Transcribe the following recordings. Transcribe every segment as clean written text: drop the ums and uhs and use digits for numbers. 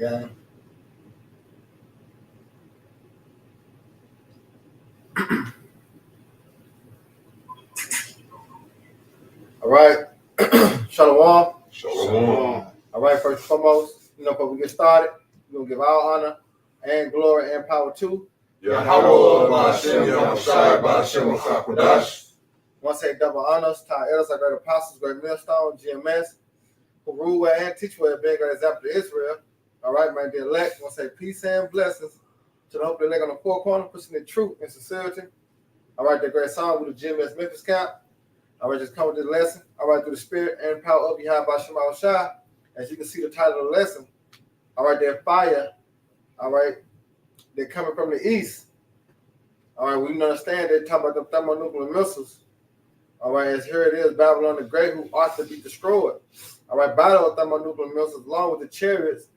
gang. All right. Shalom. Shalom. All right, first and foremost, before we get started, we're going to give all honor and glory and power to Yahweh Ba'Shem Yahushai Ba'Shem HaKodash. I want to say double honors to our elders, our great apostles, great millstone, GMS, who rule well and teach well, being a great example to Israel. All right, my dear elect, I want to say peace and blessings to the hope elect on the four corners, pushing the truth and sincerity. All right, that great song with the GMS Memphis camp. All right, just come with this lesson. All right, through the spirit and power of Yahweh Ba'Shem Yahushai. As you can see the title of the lesson, all right, that fire, all right, they're coming from the east. All right, we understand they're talking about the thermonuclear missiles. All right, as here it is, Babylon the Great, who ought to be destroyed. All right, by those thermonuclear missiles, along with the chariots,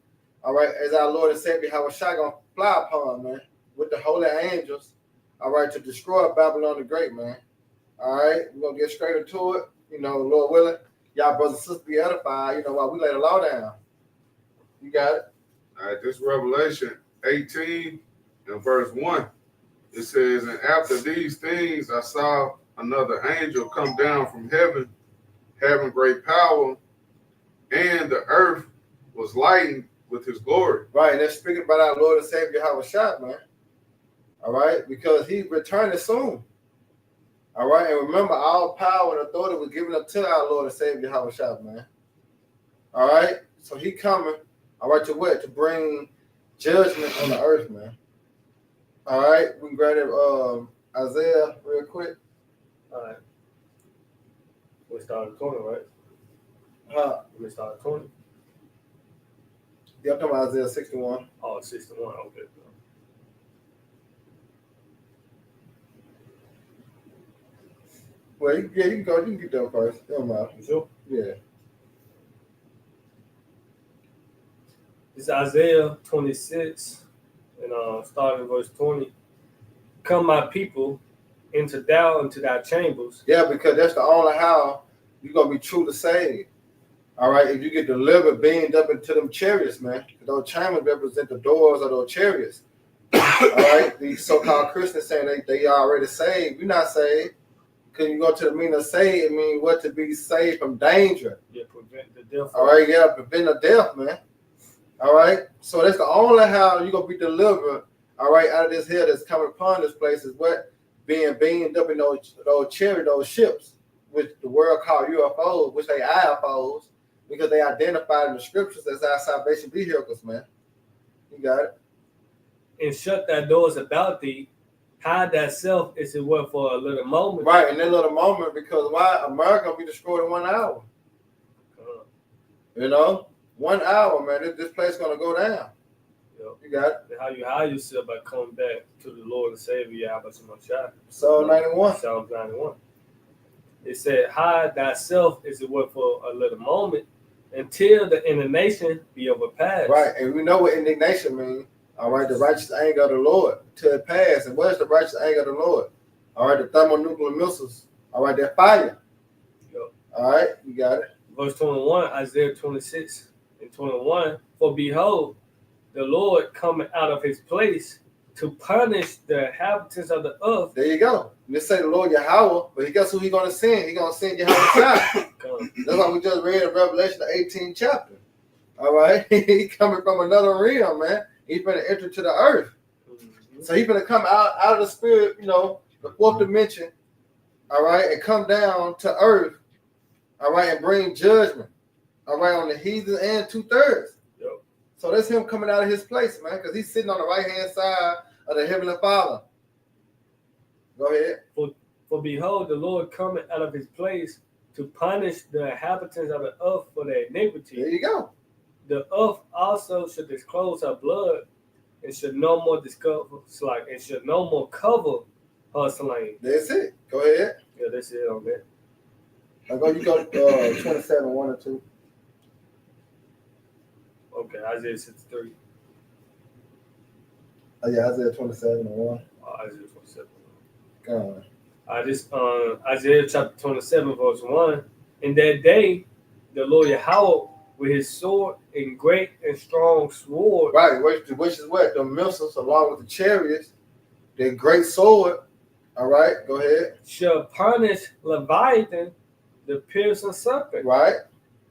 all right, as our Lord and Savior Yahushua gonna fly upon, man, with the holy angels, all right, to destroy Babylon the Great, man. All right, we're gonna get straight into it. Lord willing, y'all brothers and sisters be edified, while we lay the law down. You got it? All right, this Revelation 18 and verse 1. It says, and after these things I saw another angel come down from heaven, having great power, and the earth was lightened with his glory. Right, and they're speaking about our Lord and Savior Yahushua, man. All right, because he returning soon. All right, and remember, all power and authority was given up to our Lord and Savior Yahushua, man. All right, so he coming, all right, to what? To bring judgment on the earth, man. All right, we can grab it, Isaiah real quick. All right. We started 20, right? We started 20. Yeah, I'm talking about Isaiah 61. Oh, 61, okay. Well, you can go. You can get there first. It don't matter. You sure? Yeah. It's Isaiah 26, and starting verse 20. Come, my people, into thy chambers. Yeah, because that's the only how you're going to be truly saved. All right, if you get delivered, beamed up into them chariots, man. Those chambers represent the doors of those chariots. All right, these so-called Christians saying they already saved. You're not saved. Because you go to the meaning of saved, it means what? To be saved from danger. Yeah, prevent the death. All right, yeah, prevent the death, man. All right, so that's the only how you're going to be delivered, all right, out of this hell that's coming upon this place is what? Being beamed up in those chariots, those ships, which the world called UFOs, which they IFOs, because they identified in the scriptures as our salvation vehicles, man. You got it. And shut thy doors about thee. Hide thyself as it were for a little moment. Right, in that little moment, because why? America will be destroyed in 1 hour. 1 hour, man. This place is going to go down. Yep. You got it. And how you hide yourself by coming back to the Lord and Savior, Yahweh Shemashah. Psalm 91. Psalm 91. It said, hide thyself as it were for a little moment until the indignation be overpassed. Right, and we know what indignation means. All right, the righteous anger of the Lord till it pass. And what is the righteous anger of the Lord? All right, the thermonuclear missiles. All right, that fire. Yep. All right, you got it. Verse 21, Isaiah 26 and 21. For behold, the Lord coming out of his place to punish the inhabitants of the earth. There you go. You say the Lord Yahweh, but guess who he's going to send? He's going to send Yahweh. That's why we just read in Revelation, the 18th chapter. All right, he's coming from another realm, man. He's going to enter to the earth. Mm-hmm. So he's going to come out of the spirit, the fourth dimension, all right, and come down to earth, all right, and bring judgment, all right, on the heathen and 2/3. Yep. So that's him coming out of his place, man, because he's sitting on the right-hand side of the Heavenly Father. Go ahead. For behold, the Lord coming out of his place to punish the inhabitants of the earth for their iniquity. There you go. The earth also should disclose her blood and should no more cover her slain. That's it. Go ahead. Yeah, that's it on that. You go 27, 1 or 2. Okay, Isaiah 63. Oh yeah, Isaiah 27 and 1. Isaiah 27. Go on. This Isaiah chapter 27, verse 1. In that day, the Lord Yahweh with his sword and great and strong sword. Right, which is what? The missiles along with the chariots, the great sword. All right, go ahead. Shall punish Leviathan, the piercing serpent. Right,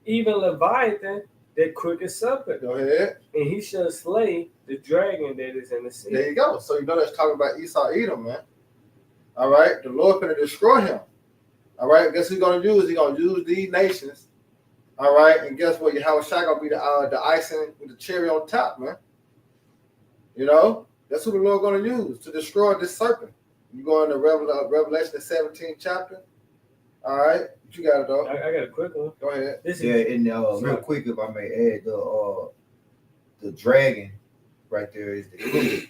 Even Leviathan, that crooked serpent. go ahead. And he shall slay the dragon that is in the sea. There you go. So you know that's talking about Esau, Edom, man. All right, the Lord going to destroy him. All right, guess who's going to use? He's going to use these nations. All right, and guess what? Yahweh Shai going to be the icing with the cherry on top, man. You know, that's who the Lord going to use to destroy this serpent. You go into Revelation, the 17th chapter. All right, what you got it, though? I got a quick one. Go ahead. This Yeah, is and real quick, if I may add, the dragon right there is the king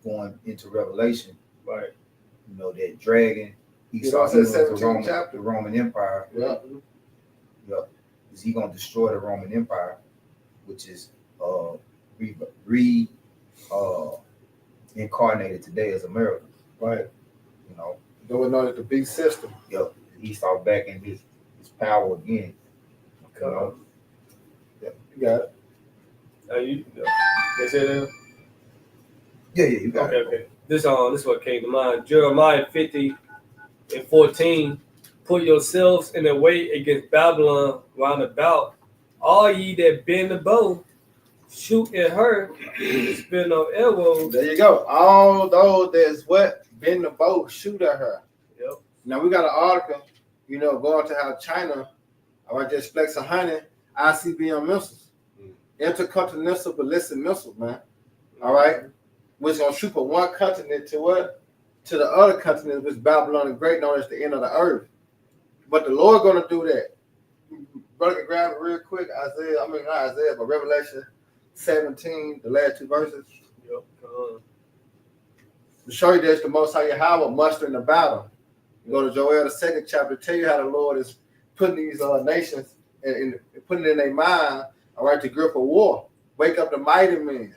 going into Revelation. right. You know, that dragon, You know, Esau, it's the the 17th chapter. Roman Empire. Yeah. Is he going to destroy the Roman Empire, which is incarnated today as America? Right. You know, Going on at the beast system. Esau back in his power again. You know, You got it. They said that? yeah, you got it. Okay. This is what came to mind. Jeremiah 50:14. Put yourselves in the way against Babylon round about. All ye that bend the bow, shoot at her, spin no arrows. There you go. All those that's what? Bend the bow, shoot at her. Yep. Now we got an article, you know, going to how China, just flex 100 ICBM missiles. Intercontinental ballistic missiles, man. All right. Which gonna shoot from one continent to what? To the other continent, which Babylon the Great, known as the end of the earth. But the Lord gonna do that. Brother, can grab it real quick. Not Isaiah, but Revelation 17, the last two verses. Yep. To show you that's the Most High Yahweh mustering the battle. You go to Joel, the 2nd chapter, tell you how the Lord is putting these nations and putting it in their mind, all right, to grip a war. Wake up the mighty men.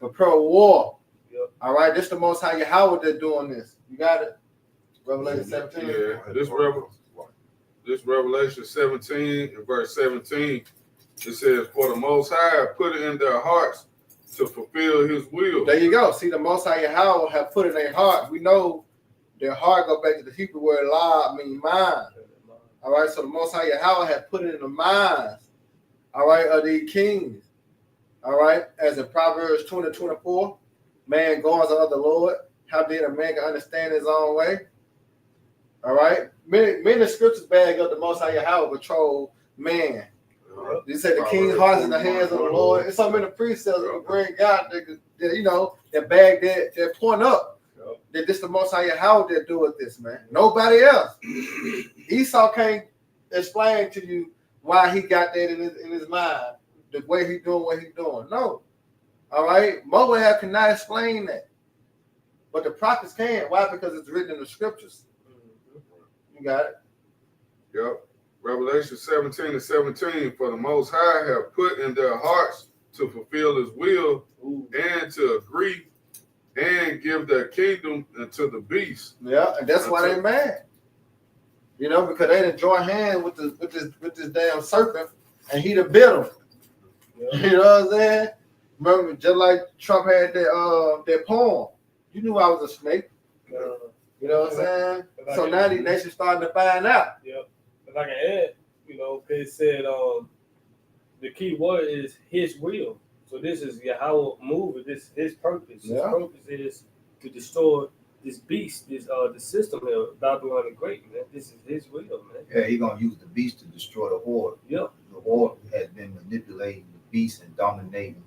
Prepare a war. Yep. All right, this the Most High Yahweh that's doing this. You got it? Revelation 17. Yeah, this Revelation 17 and verse 17, it says, "For the Most High put it in their hearts to fulfill His will." There you go. See, the Most High Yahweh have put in their heart. We know their heart go back to the Hebrew word la, mean mind. All right, so the Most High Yahweh have put it in the minds, all right, of these kings. All right, as in Proverbs 20:24, man goes of the Lord. How did a man can understand his own way? All right, many scriptures bag up the Most High Yahweh control man. You say the king's heart is in the hands of the Lord. It's so many precepts that bring God that bag that point up. That this the Most High Yahweh that do with this, man. Nobody else. Esau can't explain to you why he got that in his mind, the way he doing what he doing. No. All right. Moab cannot explain that. But the prophets can. Why? Because it's written in the scriptures. You got it? Yep. Revelation 17:17, "For the Most High have put in their hearts to fulfill His will and to agree and give their kingdom unto the beast." Yeah, and that's why they mad. You know, because they didn't join hands with this damn serpent, and he done bit them. Yeah. You know what I'm saying? Remember, just like Trump had that poem. You knew I was a snake. You know what I'm saying? So now these nations starting to find out. Yep. If I can add, it said the key word is His will. So this is Yahweh move. This His purpose. His purpose is to destroy this beast, the system here, Babylon the Great, man. This is His will, man. Yeah, He's gonna use the beast to destroy the horde. Yep. The horde has been manipulating the beast and dominating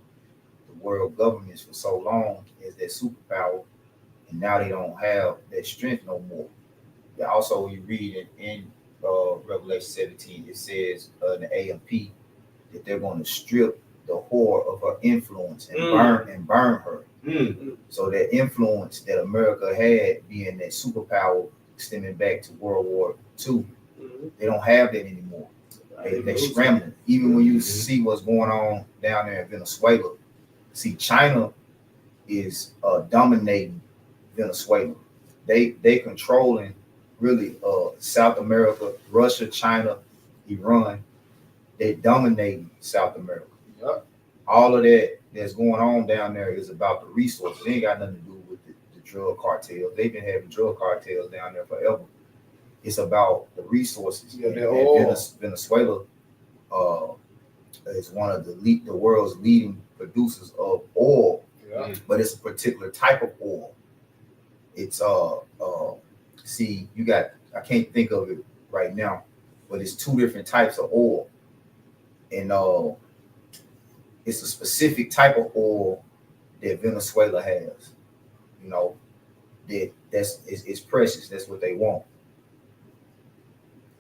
the world governments for so long as their superpower, and now they don't have that strength no more. Yeah, also, you read in Revelation 17, it says in the AMP that they're going to strip the whore of her influence and burn her. So that influence that America had, being that superpower stemming back to World War II, they don't have that anymore. They're scrambling. Even when you see what's going on down there in Venezuela, see China is dominating Venezuela. They controlling really South America, Russia, China, Iran. that dominate South America. Yep. All of that that's going on down there is about the resources. It ain't got nothing to do with the drug cartels. They've been having drug cartels down there forever. It's about the resources. Yeah, And oil. Venezuela is one of the world's leading producers of oil, Yeah. but it's a particular type of oil. It's see, you got, I can't think of it right now, but it's two different types of oil, and it's a specific type of oil that Venezuela has. You know, it's precious. That's what they want,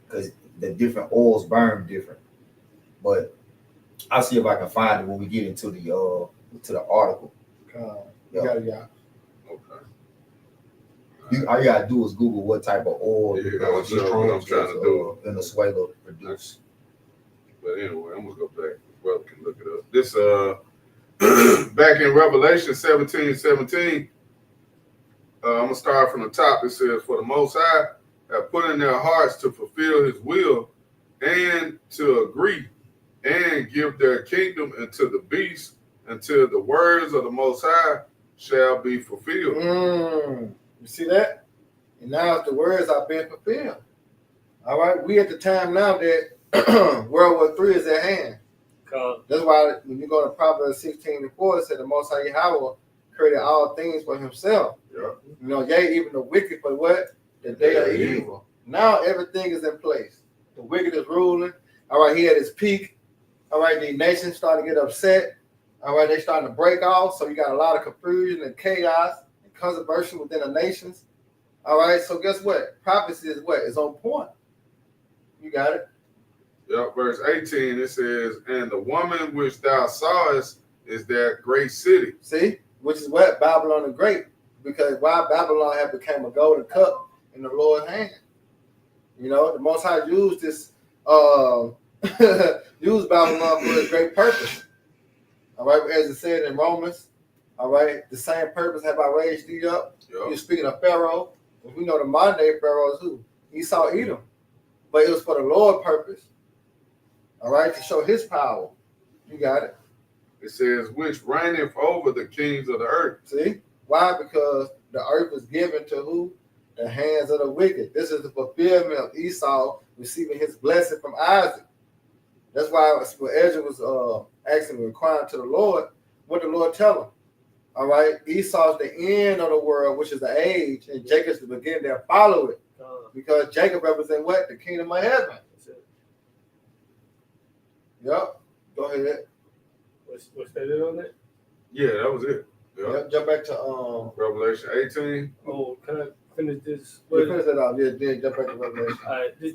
because the different oils burn different. But I'll see if I can find it when we get into the article. You got it, yeah. Okay. All you gotta do is Google what type of oil Yeah, that's what I'm trying to do. Venezuela produce. But anyway, I'm gonna go back. Brother can look it up. This back in Revelation 17:17. I'm gonna start from the top. It says, "For the Most High have put in their hearts to fulfill His will, and to agree, and give their kingdom unto the beast, until the words of the Most High shall be fulfilled." You see that? And now the words are being fulfilled. All right, we at the time now that World War III is at hand. That's why when you go to Proverbs 16:4, it said the Most High Yahweh created all things for Himself. Yeah. You know, yea, even the wicked for what? The day of evil. Now everything is in place. The wicked is ruling. All right, he at his peak. All right, the nations starting to get upset. All right, they starting to break off. So you got a lot of confusion and chaos and controversy within the nations. All right, so guess what? Prophecy is what? It's on point. You got it. Yep, verse 18, it says, "And the woman which thou sawest is that great city." See, which is what? Babylon the Great. Because why Babylon had became a golden cup in the Lord's hand. You know, the Most High used this, used Babylon for His great purpose. All right, as it said in Romans, all right, the same purpose have I raised thee up. Yep. You're speaking of Pharaoh. We know the modern day Pharaoh is who? Esau, Edom. But it was for the Lord purpose. All right, to show His power. You got it. It says, "Which reigneth over the kings of the earth." See? Why? Because the earth was given to who? The hands of the wicked. This is the fulfillment of Esau receiving his blessing from Isaac. That's why when Ezra was asking, inquiring to the Lord, what the Lord tell him? All right, Esau's the end of the world, which is the age, and Jacob's the beginning that follow it. Because Jacob represents what? The kingdom of heaven. Yep. Go ahead. What's that on that? Yeah, that was it. Yep. Jump back to Revelation 18. Oh, can I finish this? finish that off. Yeah, then jump back to Revelation. All right, this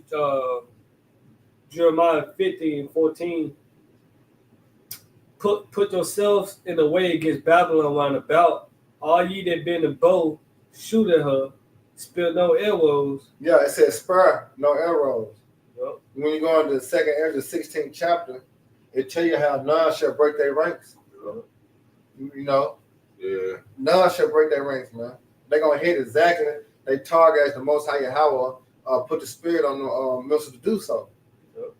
Jeremiah 15:14. Put yourselves in the way against Babylon round about. All ye that bend the bow, shoot at her, spill no arrows. Yeah, it says spur, no arrows. Yep. When you go into the second Ezra 16th chapter, it tell you how none shall break their ranks. Yep. You know, Yeah. none shall break their ranks, man. They're gonna hit exactly. They target as the Most High Yahweh put the spirit on the minister to do so. Yep.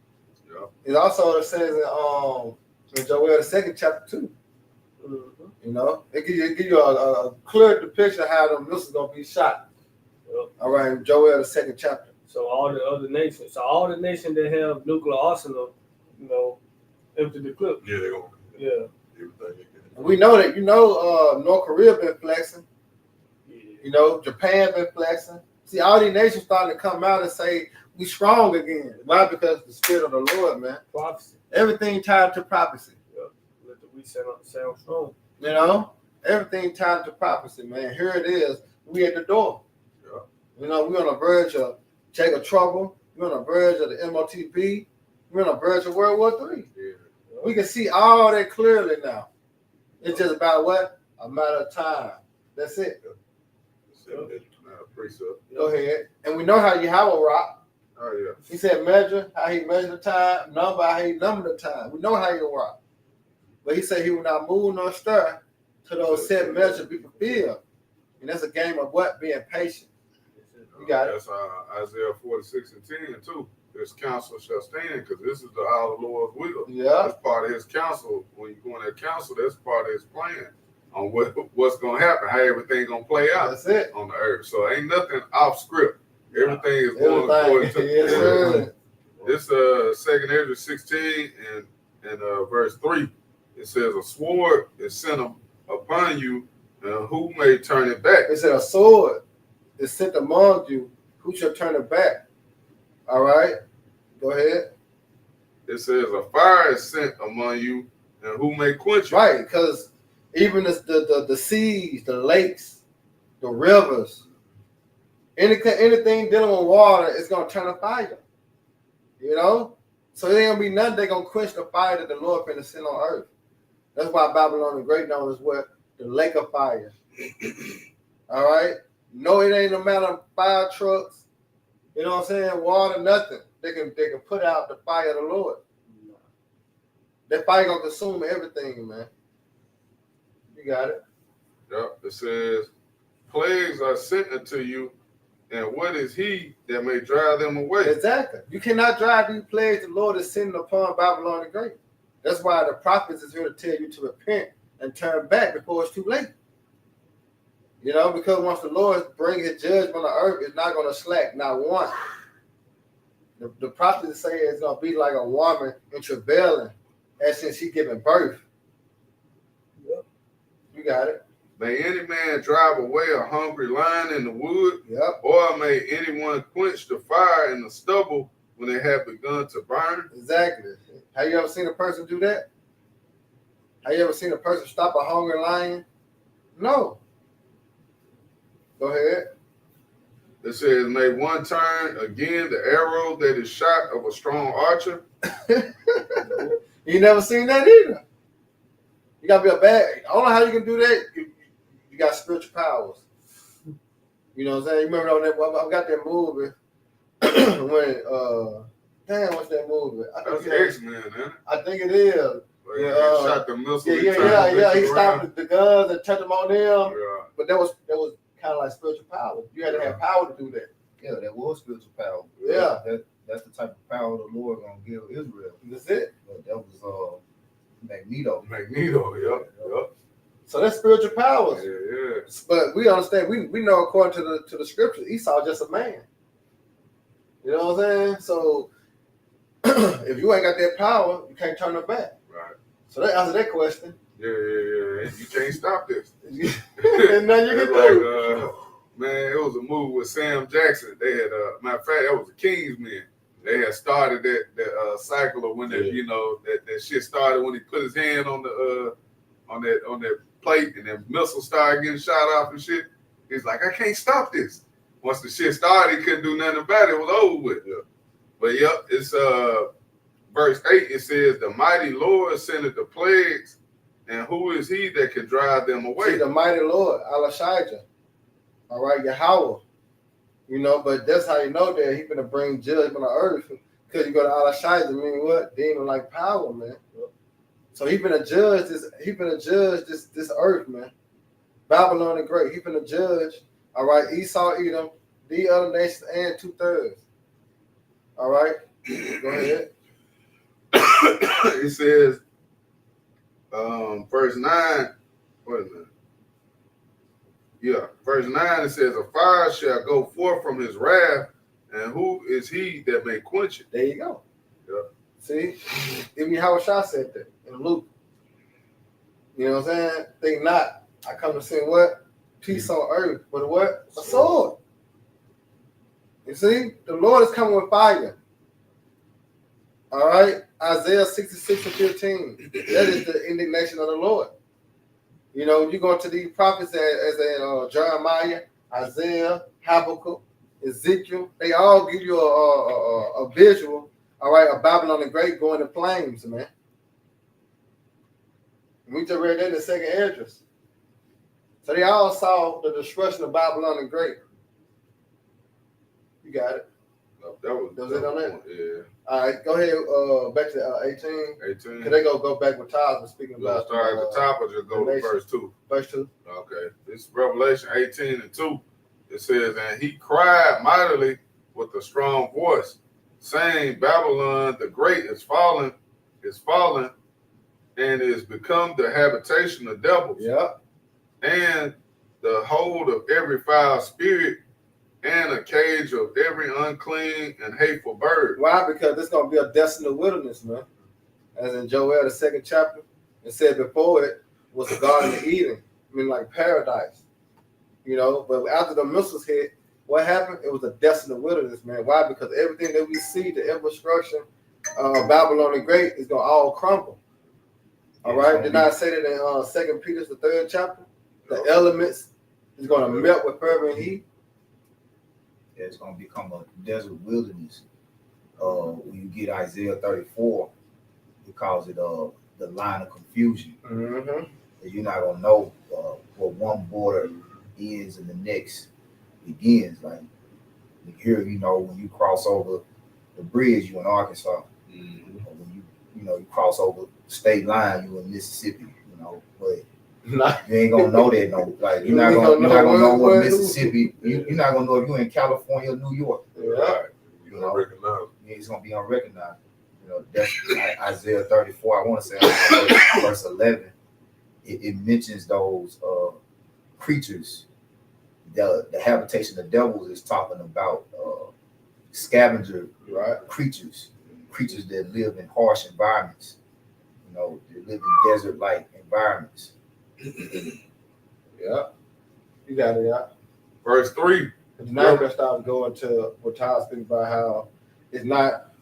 Yep. It also says in Joel the second chapter too. Mm-hmm. You know, it give you a clear depiction of how the ministers gonna be shot. Yep. All right, Joel the second chapter. So all the other nations, that have nuclear arsenal, you know, empty the clip. Yeah, they're going to Yeah. everything. We know that, North Korea been flexing. Yeah. You know, Japan been flexing. See, all these nations starting to come out and say, we strong again. Why? Because the spirit of the Lord, man. Prophecy. Everything tied to prophecy. Yep. Let the weak sound strong. You know, everything tied to prophecy, man. Here it is. We at the door. Yeah. You know, we're on the verge of Jacob trouble. We're on the verge of the MOTB. We're on the verge of World War III. Yeah. We can see all that clearly now. It's just about what? A matter of time. That's it. Go ahead. And we know how Yahweh rock. Oh, yeah. He said measure, how he measured the time, number, how he numbered the time. We know how he rock. But he said he will not move nor stir till those set measures be fulfilled. And that's a game of what? Being patient. You got it. That's Isaiah 46:10 too. his counsel shall stand, because this is our Lord's will. Yeah. That's part of his counsel. When you go in that counsel, that's part of his plan on what's going to happen, how everything going to play out That's it. on the earth. So ain't nothing off script. Everything is going according to Yes, sir. this 2nd Ezra 16 and verse 3. It says, a sword is sent upon you, and who may turn it back? It said a sword is sent among you, who shall turn it back? All right, go ahead. It says, a fire is sent among you, and who may quench it? Right, because even the seas, the lakes, the rivers, anything dealing with water is going to turn to fire. You know? So there ain't going to be nothing that's going to quench the fire that the Lord finna send on earth. That's why Babylon the Great known as what? The lake of fire. All right? No, it ain't no matter of fire trucks, you know what I'm saying? Water, nothing. They can put out the fire of the Lord. That fire gonna consume everything, man. You got it. Yep. It says, plagues are sent unto you, and what is he that may drive them away? Exactly. You cannot drive these plagues the Lord is sending upon Babylon the Great. That's why the prophets is here to tell you to repent and turn back before it's too late. You know, because once the Lord brings his judgment on the earth, it's not going to slack, not one. The prophets say it's going to be like a woman in travailing as since she giving birth. Yep. You got it. May any man drive away a hungry lion in the wood? Yep. Or may anyone quench the fire in the stubble when it have begun to burn? Exactly. Have you ever seen a person do that? Have you ever seen a person stop a hungry lion? No. Go ahead. It says, may one turn again the arrow that is shot of a strong archer? You never seen that either. You gotta be a bad. I don't know how you can do that. You got spiritual powers. You know what I'm saying? You remember that? I got that movie when damn, what's that movie? That's X-Men, isn't it? I think it is. Like, he shot the missile. Yeah. He stopped the guns and touched them on them. Yeah. But that was kind of like spiritual power. You had to have power to do that. Yeah, that was spiritual power. Yeah. That's the type of power the Lord gonna give Israel. That's it. But that was Magneto. Yep. So that's spiritual powers. Yeah. But we understand, we know according to the scriptures, Esau just a man. You know what I'm saying? So if you ain't got that power, you can't turn it back. Right. So that answers that question. Yeah. You can't stop this. And now you can do. Man, it was a movie with Sam Jackson. They had, matter of fact, that was the Kingsmen. They had started that cycle of when that shit started when he put his hand on that plate and then missiles started getting shot off and shit. He's like, I can't stop this. Once the shit started, he couldn't do nothing about it. It was over with. Yeah. But yep, it's verse 8. It says, the mighty Lord sendeth the plagues, and who is he that can drive them away? See, the mighty Lord, Alashijah. All right, Yahweh. You know, but that's how you know that he's going to bring judgment on earth. Because you go to Alashijah, mean what? Demon like power, man. So he's going to judge this. He's going to judge this earth, man. Babylon the Great. He's going to judge. All right, Esau, Edom, the other nations, and 2/3. All right, go ahead. It says, verse 9. What is it? Yeah, verse 9, it says, a fire shall go forth from his wrath, and who is he that may quench it? There you go. Yeah. See? Even Yahweh Shah said that in Luke. You know what I'm saying? Think not. I come to send what? Peace on earth. But what? A sword. You see? The Lord is coming with fire. All right? Isaiah 66:15. That is the indignation of the Lord. You know, you go to these prophets as Jeremiah, Isaiah, Habakkuk, Ezekiel. They all give you a visual, all right, of Babylon the Great going in flames, man. We just read that in the 2nd Esdras. So they all saw the destruction of Babylon the Great. You got it. That was it on that? Yeah. All right, go ahead. Back to 18. 18. Can they go back with Tyler was speaking You about? start at the top or just go to verse 2? Verse 2. Okay. This Revelation 18:2. It says, and he cried mightily with a strong voice saying, Babylon the Great is fallen, and is become the habitation of devils, and the hold of every foul spirit, and a cage of every unclean and hateful bird. Why? Because it's gonna be a desolate wilderness, man. As in Joel, the 2nd chapter, it said before it was the Garden of Eden, I mean like paradise. You know, but after the missiles hit, what happened? It was a desolate wilderness, man. Why? Because everything that we see, the infrastructure, Babylon the Great, is gonna all crumble. All right. Did I say that in 2 Peter, the 3rd chapter? The elements is gonna melt with fervent heat. Yeah, it's gonna become a desert wilderness. When you get Isaiah 34, it calls it the line of confusion. Mm-hmm. You're not gonna know what one border ends and the next begins. Like here, you know, when you cross over the bridge, you in Arkansas. Mm-hmm. Or when you cross over the state line, you in Mississippi. You know, but you ain't gonna know that. No, like you're not gonna know what Mississippi. You're not gonna know if you're in California or New York. Right. You know, it's gonna be unrecognized. You know, that's like Isaiah 34. I want to say verse 11. It mentions those creatures. The habitation of devils is talking about scavenger creatures that live in harsh environments. You know, they live in desert-like environments. Yeah, you got it. Yeah. Verse 3. Now we're gonna start going to what Todd speaks about how it's not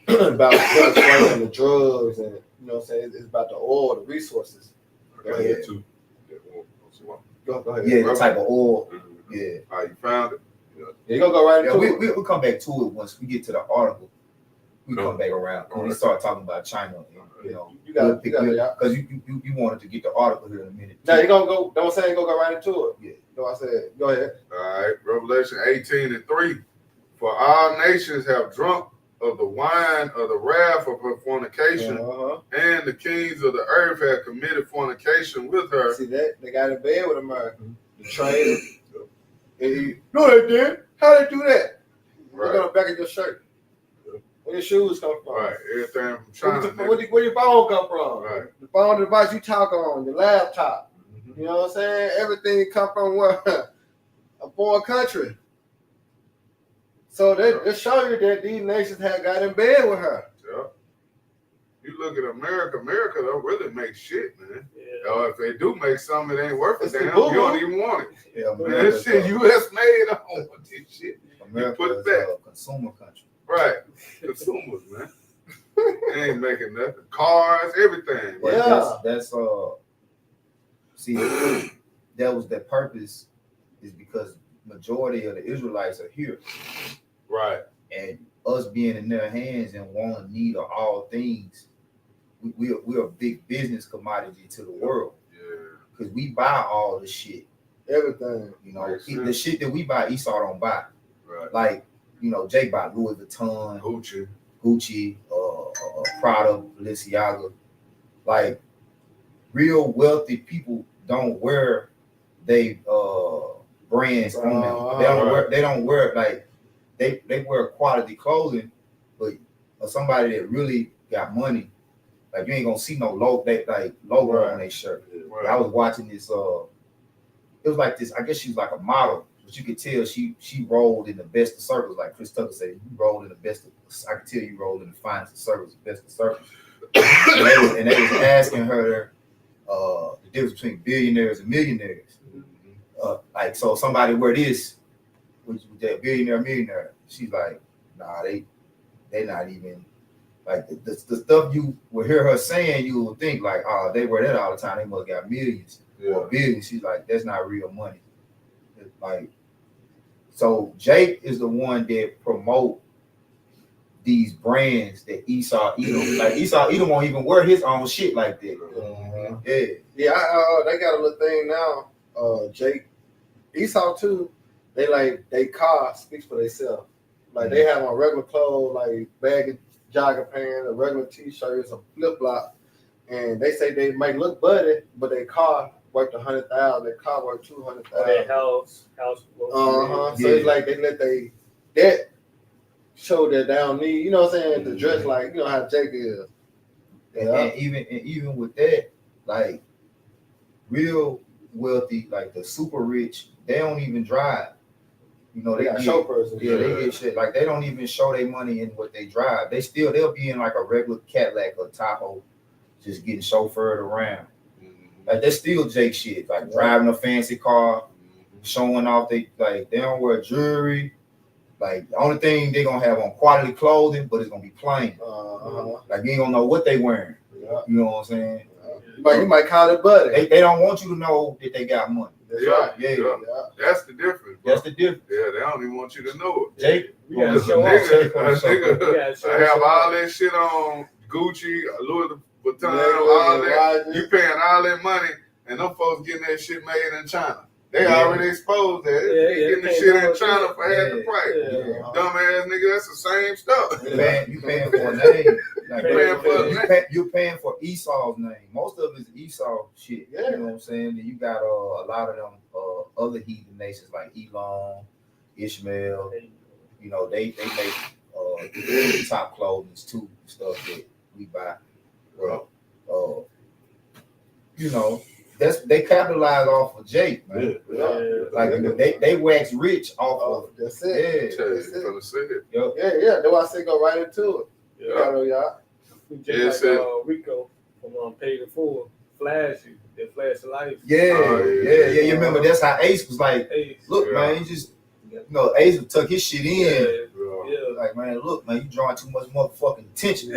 about drugs and the drugs and you know what I'm saying, it's about the oil, the resources. Go ahead. Go ahead. Yeah, the type of oil. Mm-hmm. Yeah. How you found it? Yeah, you're gonna go right into it. We'll come back to it once we get to the article. We come back around when we start talking about China. You know, you got it because you wanted to get the article here in a minute. Now you're gonna go. Don't say you're gonna go right into it. Yeah. No, I said go ahead. All right, Revelation 18:3. For all nations have drunk of the wine of the wrath of her fornication, and the kings of the earth have committed fornication with her. See that? They got in bed with America. The trade. No, they did. How they do that? Look on the back of your shirt. Where your shoes come from? Right, everything from China. Where your phone come from? Right. The phone device you talk on, your laptop. You know what I'm saying? Everything come from where? A foreign country. So they show you that these nations had got in bed with her. Yeah. You look at America don't really make shit, man. Yeah. Or if they do make something, it ain't worth a damn. You boo-boo. don't even want it. Yeah, Man, this shit US made. I don't want this shit. America put it is back. a consumer country. Right. Consumers, man. They ain't making nothing. Cars, everything. But Yeah. that's see, that was their purpose, is because majority of the Israelites are here. Right. And us being in their hands and wanting need of all things, we're a big business commodity to the world. Yeah. Because we buy all the shit. Everything. You know, the shit that we buy, Esau don't buy. Right. Like, you know, Jake bought Louis Vuitton, Gucci, Prada, Balenciaga. Like, real wealthy people don't wear they brands on them. They don't wear like they wear quality clothing, but somebody that really got money, like you ain't gonna see no logo on their shirt. Right. I was watching this. It was like this. I guess she was like a model, but you could tell she rolled in the best of circles. Like Chris Tucker said, you rolled in the best of. I could tell you rolled in the finest of circles, best of circles. and they was asking her the difference between billionaires and millionaires. Like, so somebody wear this, with that millionaire. She's like, nah, they not even like the stuff you will hear her saying. You will think like, oh, they wear that all the time. They must got millions or billions. She's like, that's not real money. Like, so Jake is the one that promote these brands that Esau Edom. Like Esau Edom won't even wear his own shit like that. Yeah. They got a little thing now. Jake, Esau too. They car speaks for themselves. Like they have on regular clothes, like baggy jogger pants, a regular t-shirts, a flip flop, and they say they might look buddy, but their car worth $100,000. Their car worth $200,000. Their house. So it's like they let that show that they don't need, you know what I'm saying, to dress like, you know how Jake is. And even with that, like real wealthy, like the super rich, they don't even drive. You know, They got show person. Yeah, they get shit. Like they don't even show their money in what they drive. They'll be in like a regular Cadillac or Tahoe, just getting chauffeured around. Like that's still Jake shit. Like driving a fancy car, showing off they don't wear jewelry. Like the only thing they gonna have on quality clothing, but it's gonna be plain. Like you ain't gonna know what they wearing. Yeah. You know what I'm saying? But you might call it buddy. They don't want you to know that they got money. That's right. Yeah. That's the difference. Bro. That's the difference. Yeah, they don't even want you to know it. Jake, We gotta Because a show off. nigga, I have all that shit on Gucci, Louis Vuitton, all that. You paying all that money, and them folks getting that shit made in China. They already exposed that. They getting the shit in China for half the price. Dumbass nigga, that's the same stuff. You paying for a name. Like, You're paying for Esau's name. Most of it is Esau shit. Yeah. You know what I'm saying? And you got a lot of them other heathen nations like Elam, Ishmael. You know, they make top clothing too, stuff that we buy. Well, you know, they capitalize off of Jake, man. Like they wax rich off of. That's it. Yeah, That's it. gonna say it. Yeah. That's why I say go right into it. Y'all. Just like Rico from Paid in Full, Flash you. They flash the life. Yeah. You remember that's how Ace was like, look, man, you just, you know, Ace would tuck his shit in. Like, man, look, man, you drawing too much motherfucking attention.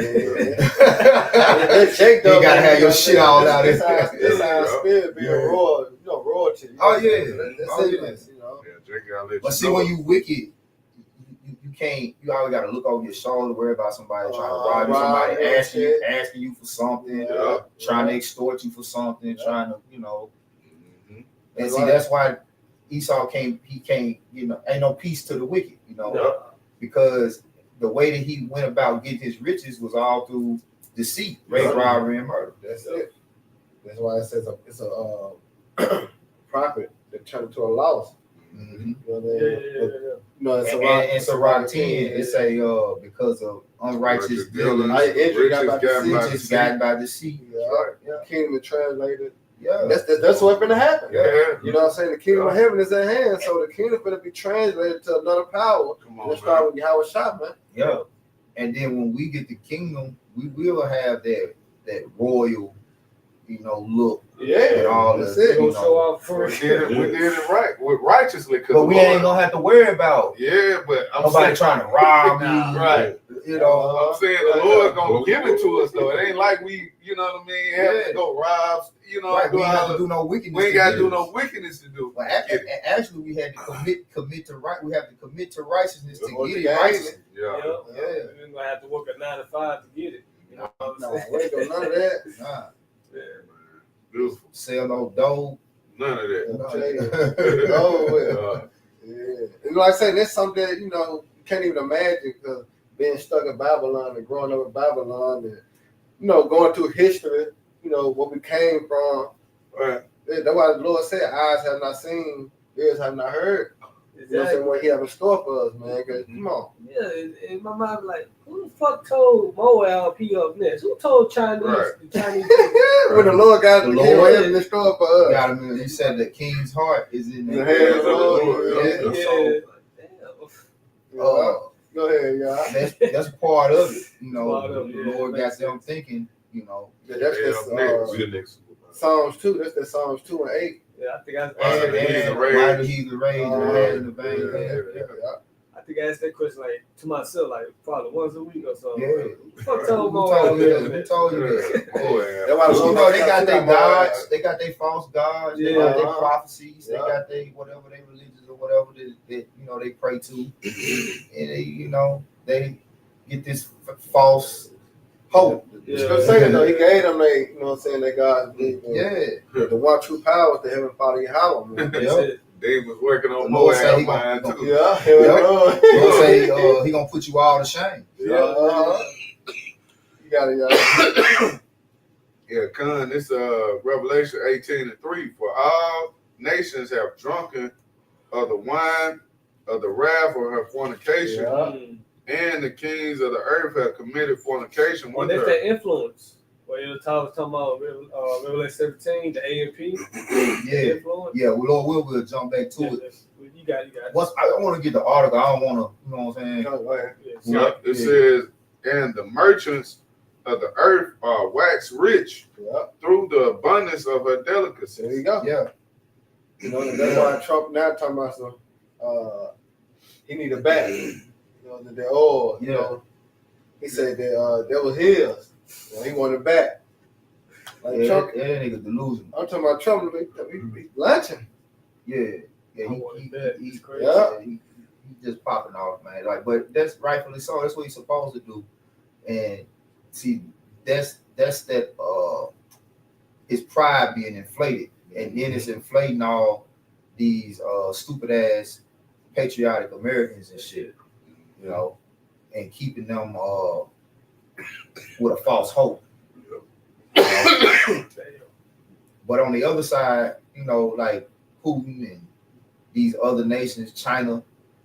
Jake, though, you gotta have your shit all out there. That's how spirit being royal, you know, royalty. Oh yeah, That's you know. Yeah, Jake gotta let but see, when you wicked, you can't. You always gotta look over your shoulder, worry about somebody trying to rob you, somebody asking you for something, trying to extort you for something, trying to, you know. And see, that's why Esau can't. He can't. You know, ain't no peace to the wicked. You know. Because the way that he went about getting his riches was all through deceit, rape, robbery, and murder. That's it. That's why it says it's a profit that turned into a loss. Mm-hmm. You know, in Sirach 10, it say because of unrighteous dealings, riches gotten by deceit. Kingdom translated. Yeah, that's what's gonna happen. Yeah. You know what I'm saying? The kingdom of heaven is at hand, so the kingdom gonna be translated to another power. Let's start with Yahweh Shah, man. Yeah. And then when we get the kingdom, we will have that royal, you know, look. Yeah. And all that's the, it. Go show off first. We did it right, righteously. But we ain't gonna have to worry about. Yeah, but I'm nobody trying to rob me. Right. You know, I'm saying the Lord gonna give it to us though. It ain't like we, you know what I mean, have to go rob, you know. Right. We ain't got to do no wickedness. We ain't got to do no wickedness to do. But actually, we had to commit to right. We have to commit to righteousness to get it right. Yeah. We're gonna have to work a 9 to 5 to get it. You know what I'm saying? We ain't got none of that. Nah. Yeah, man. Beautiful. Sell no dough. None of that. Yeah. And like I say, that's something that, you know, you can't even imagine, because being stuck in Babylon and growing up in Babylon and, you know, going through history, you know, what we came from. Right. That's why the Lord said, eyes have not seen, ears have not heard. You know what I'm saying? What he have in store for us, man. Because, come on. Yeah, in my mind, like, who the fuck told Moab he up next? Who told Chinese? Right. The Chinese When the Lord got The the Lord Lord in store for us. Got him. He said the king's heart is in The the hands hands of of the the Lord. Lord. Yeah. Go ahead, y'all. That's part of it. You know, Part of it, the Lord got them thinking. You know, That's the Psalms 2. That's the Psalms 2 and 8. Yeah, I think and rage. why he's the rage and has in the vein. I think I asked that question like to myself, like probably once a week or something. Yeah. Fuck told Who Moab. told you that? Who told you that? Oh, That's why You know, they got their gods, they got their false gods, they got their Yeah. prophecies, they got their whatever they religions or whatever that you know they pray to, and they, you know, they get this false hope. I'm saying though, he gave them they, you know what I'm saying, they God. Yeah. The one true power is the heavenly Father Yahweh, man. Yep. Dave was working on The Lord say Moab he mine gonna- too. Yeah. He'll say he gonna put you all to shame. You got it, y'all. Yeah, Con, this Revelation 18:3. For all nations have drunken of the wine of the wrath of her fornication. Yeah. and the kings of the earth have committed fornication Well, with that's her. that influence. Where you was talking about Revelation 17, the A and P, Yeah, influence. yeah. Well, Lord, we'll jump back to it. You got it. Once I want to get the article, I don't want to, you know what I'm saying? Go ahead. Yep, it says, and the merchants of the earth are wax rich Yep. through the abundance of her There delicacies. you go. Yeah, You know, and that's why Trump now talking about some. He need a back. You know, the oil. You Yeah. know, he said that was his. You know, he wanted it back. Like yeah, Trump. that nigga delusional. I'm talking about Trump. He lunching. Yeah, yeah. I want that. It's crazy. Yeah. He just popping off, man. Like, but that's rightfully so. That's what he's supposed to do. And see, that's that his pride being inflated, and then it's inflating all these stupid ass patriotic Americans and shit, you know, and keeping them with a false hope. You know? But on the other side, you know, like Putin and these other nations, China,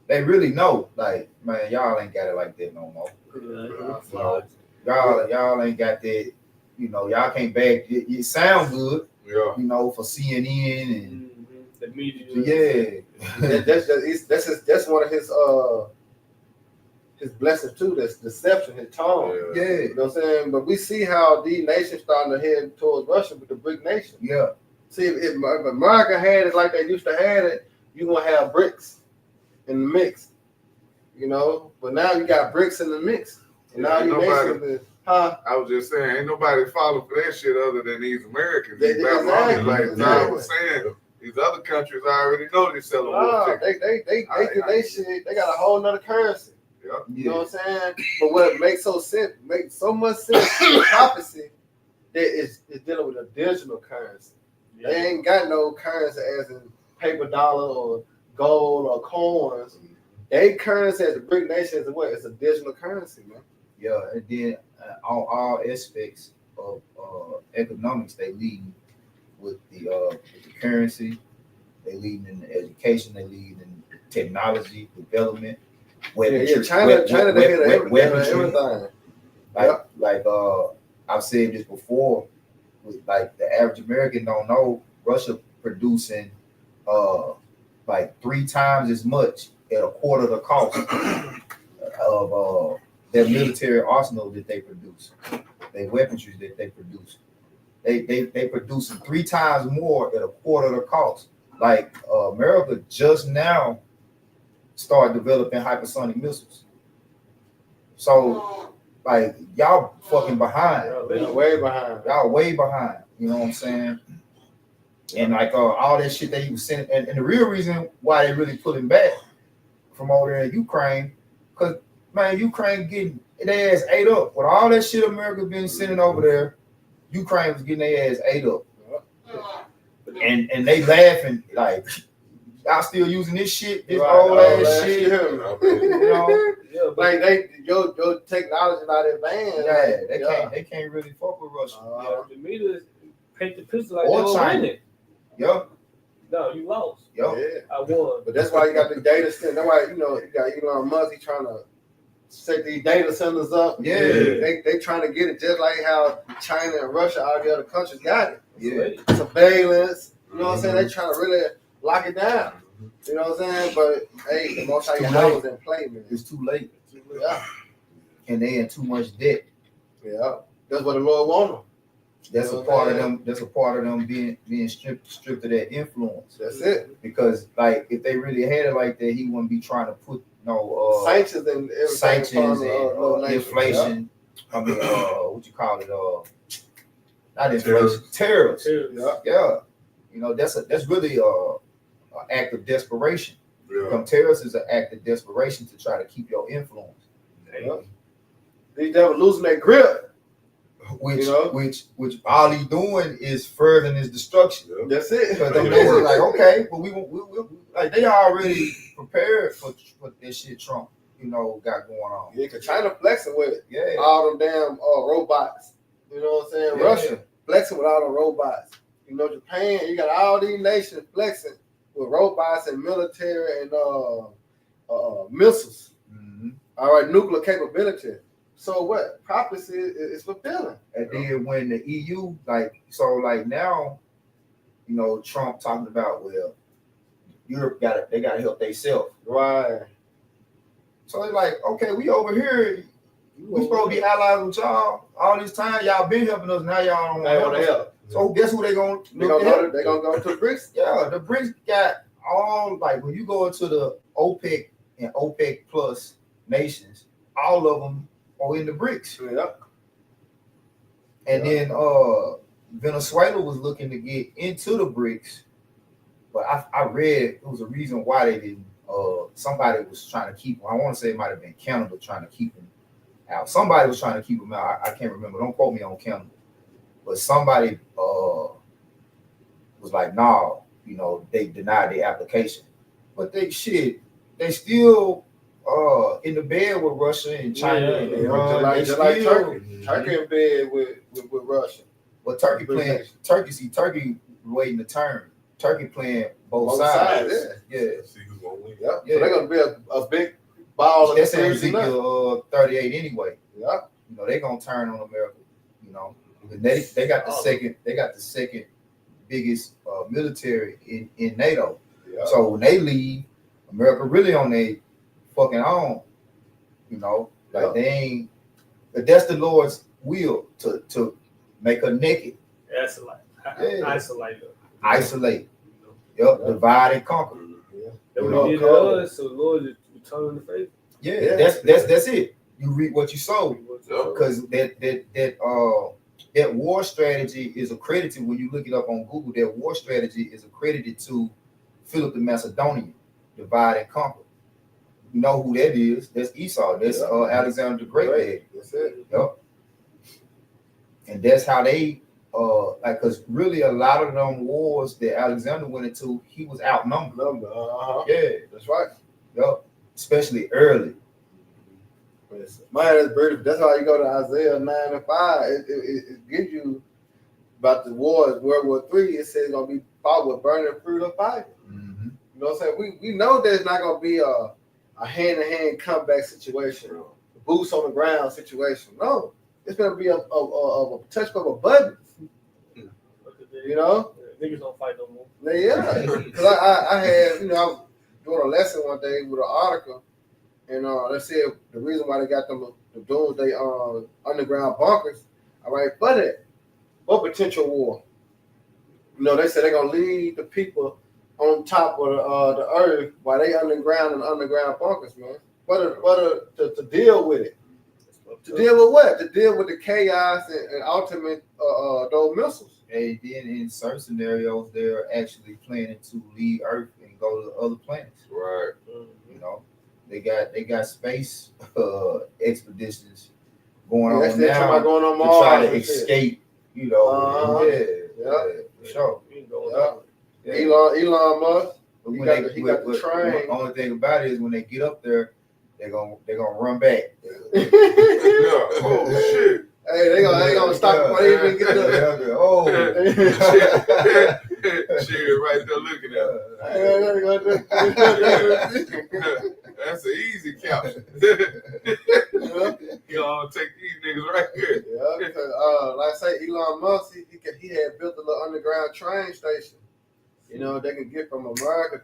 they really know, like, man, y'all ain't got it like that no more. You know, y'all ain't got that. You know, y'all can't back it. It sound good, Yeah. you know, for CNN and the media. yeah, That's one of his blessings too. That's deception, his tongue. Yeah. yeah, You know what I'm saying? But we see how these nations starting to head towards Russia with the BRIC nation. yeah, See, if America had it like they used to have it, you gonna have BRICS in the mix. You know, but now you got BRICS in the mix. And now Ain't you nobody- nations, huh? I was just saying, ain't nobody falling for that shit other than these Americans. They- These Babylonians, exactly, like exactly. John was saying, these other countries already know they're selling wolf Nah, chicken. they do they shit. They got a whole nother currency. Yeah. You know yeah, what I'm saying? But what makes so much sense in prophecy that is dealing with a digital currency. They ain't got no currency as in paper dollar or gold or coins. They currency as a BRIC nation is what? It's a digital currency, man. yeah. And then on all aspects of economics, they lead with the currency. They lead in education. They lead in technology development. Yeah, China, they hit everything. Like I've said this before, like the average American don't know Russia producing like 3 times as much at a quarter of the cost of their military arsenal that they produce, their weaponry that they produce. They producing 3 times more at a quarter of the cost. Like America just now started developing hypersonic missiles. So like y'all fucking behind. They're way behind. Y'all way behind. You know what I'm saying? And like all that shit that he was sending, and the real reason why they really pulling back from over there in Ukraine, because man, Ukraine getting their ass ate up. With all that shit America been sending over there, Ukraine was getting their ass ate up. And they laughing like, y'all still using this shit, this old ass shit. You know? Yeah, but Like your technology not advanced. Yeah, they can't really fuck with Russia. the media paint the picture like Or they were China. winning. Yeah, No, you lost. yeah. I won. But that's why you got the data center. That's why you got Elon Musk. He trying to set these data centers up. Yeah. They trying to get it just like how China and Russia, all the other countries got it. Yeah. Surveillance. You know what I'm saying? They trying to really lock it down. You know what I'm saying? But hey, the most high was in play, man. It's too late. Yeah, And they in too much debt. yeah. That's what the Lord wanted. That's a part of them. That's a part of them being stripped of that influence. That's it. Because like if they really had it like that, he wouldn't be trying to put Sanctions and everything. sanctions upon and nation. inflation. I mean, what you call it? Not inflation, terrorists. Yeah. Yeah, you know that's really an act of desperation. Yeah. Terrorists is an act of desperation to try to keep your influence. Yeah. These devils losing their grip. Which, You know? which all he doing is furthering his destruction. That's it. Because them niggas like, okay, but we like they already prepared for this shit Trump, got going on. Yeah, cause China flexing with it. Yeah, All them damn robots. You know what I'm saying? Yeah. Russia flexing with all the robots. Japan, you got all these nations flexing with robots and military and missiles. Mm-hmm. All right, nuclear capability. So what? Prophecy is fulfilling. And then when the EU, like now, Trump talking about, well, Europe they gotta help themselves. Right. So it's like, okay, we over here, we supposed to be allies with y'all. All this time, y'all been helping us. Now y'all don't They want want to help. So guess who they gonna They gonna go to the BRICS. Yeah, the BRICS got all, like, when you go into the OPEC and OPEC plus nations, all of them are in the BRICS. Yeah. And then Venezuela was looking to get into the BRICS, but I read it was a reason why they didn't. Somebody was trying to keep him. I want to say it might have been Canada trying to keep him out. Somebody was trying to keep him out. I can't remember. Don't quote me on Canada. But somebody was like, no, they denied the application. But they still in the bed with Russia and China and Iran. Just like Turkey. Turkey in bed with Russia. But Turkey waiting to turn. Turkey playing both sides. Yeah. See who's gonna win. Yep. So they're gonna be a big ball of That's in series tonight. Ezekiel 38 anyway. Yeah. They're gonna turn on America. They got the second biggest military in NATO. Yeah. So when they leave, America really on their fucking own. They ain't. But that's the Lord's will to make her naked. That's like Isolate. Yep. Divide and conquer. Yeah. That what he did to us, so the Lord is returning the faith. Yeah. That's it. You reap what you sow. Because that war strategy is accredited, when you look it up on Google, that war strategy is accredited to Philip the Macedonian, divide and conquer. You know who that is? That's Esau. That's Alexander the Great. That's it. Yep. And that's how they because really a lot of them wars that Alexander went into, he was outnumbered. Yeah, That's right. yep. Especially early. Man, that's beautiful. That's why you go to Isaiah 9 and 5. It gives you about the wars. World War III, it says it's gonna be fought with burning fruit of fire. Mm-hmm. You know what I'm saying? We know there's not gonna be a hand-to-hand comeback situation, a boots on the ground situation. No, it's gonna be a touch of a button. Niggas don't fight no more. Yeah, because I had, I was doing a lesson one day with an article, and they said the reason why they got them the doomsday underground bunkers. All right, but what potential war? They said they're gonna leave the people on top of the earth while they underground in underground bunkers, man. But to deal with it. To deal with what? To deal with the chaos and ultimate those missiles. And then in certain scenarios, they're actually planning to leave Earth and go to other planets. Right. They got space expeditions going on That's now going on to Mars try to and shit. escape. Yeah, for sure. Yeah. Elon Musk. But He when got the train. The only thing about it is when they get up there, they're gonna run back. Yeah. Oh shit. Hey, they gonna stop before they even get there. Shit, right there looking at it. That's an easy couch. You all take these niggas right here. Yeah, because like I say, Elon Musk, he had built a little underground train station. They can get from America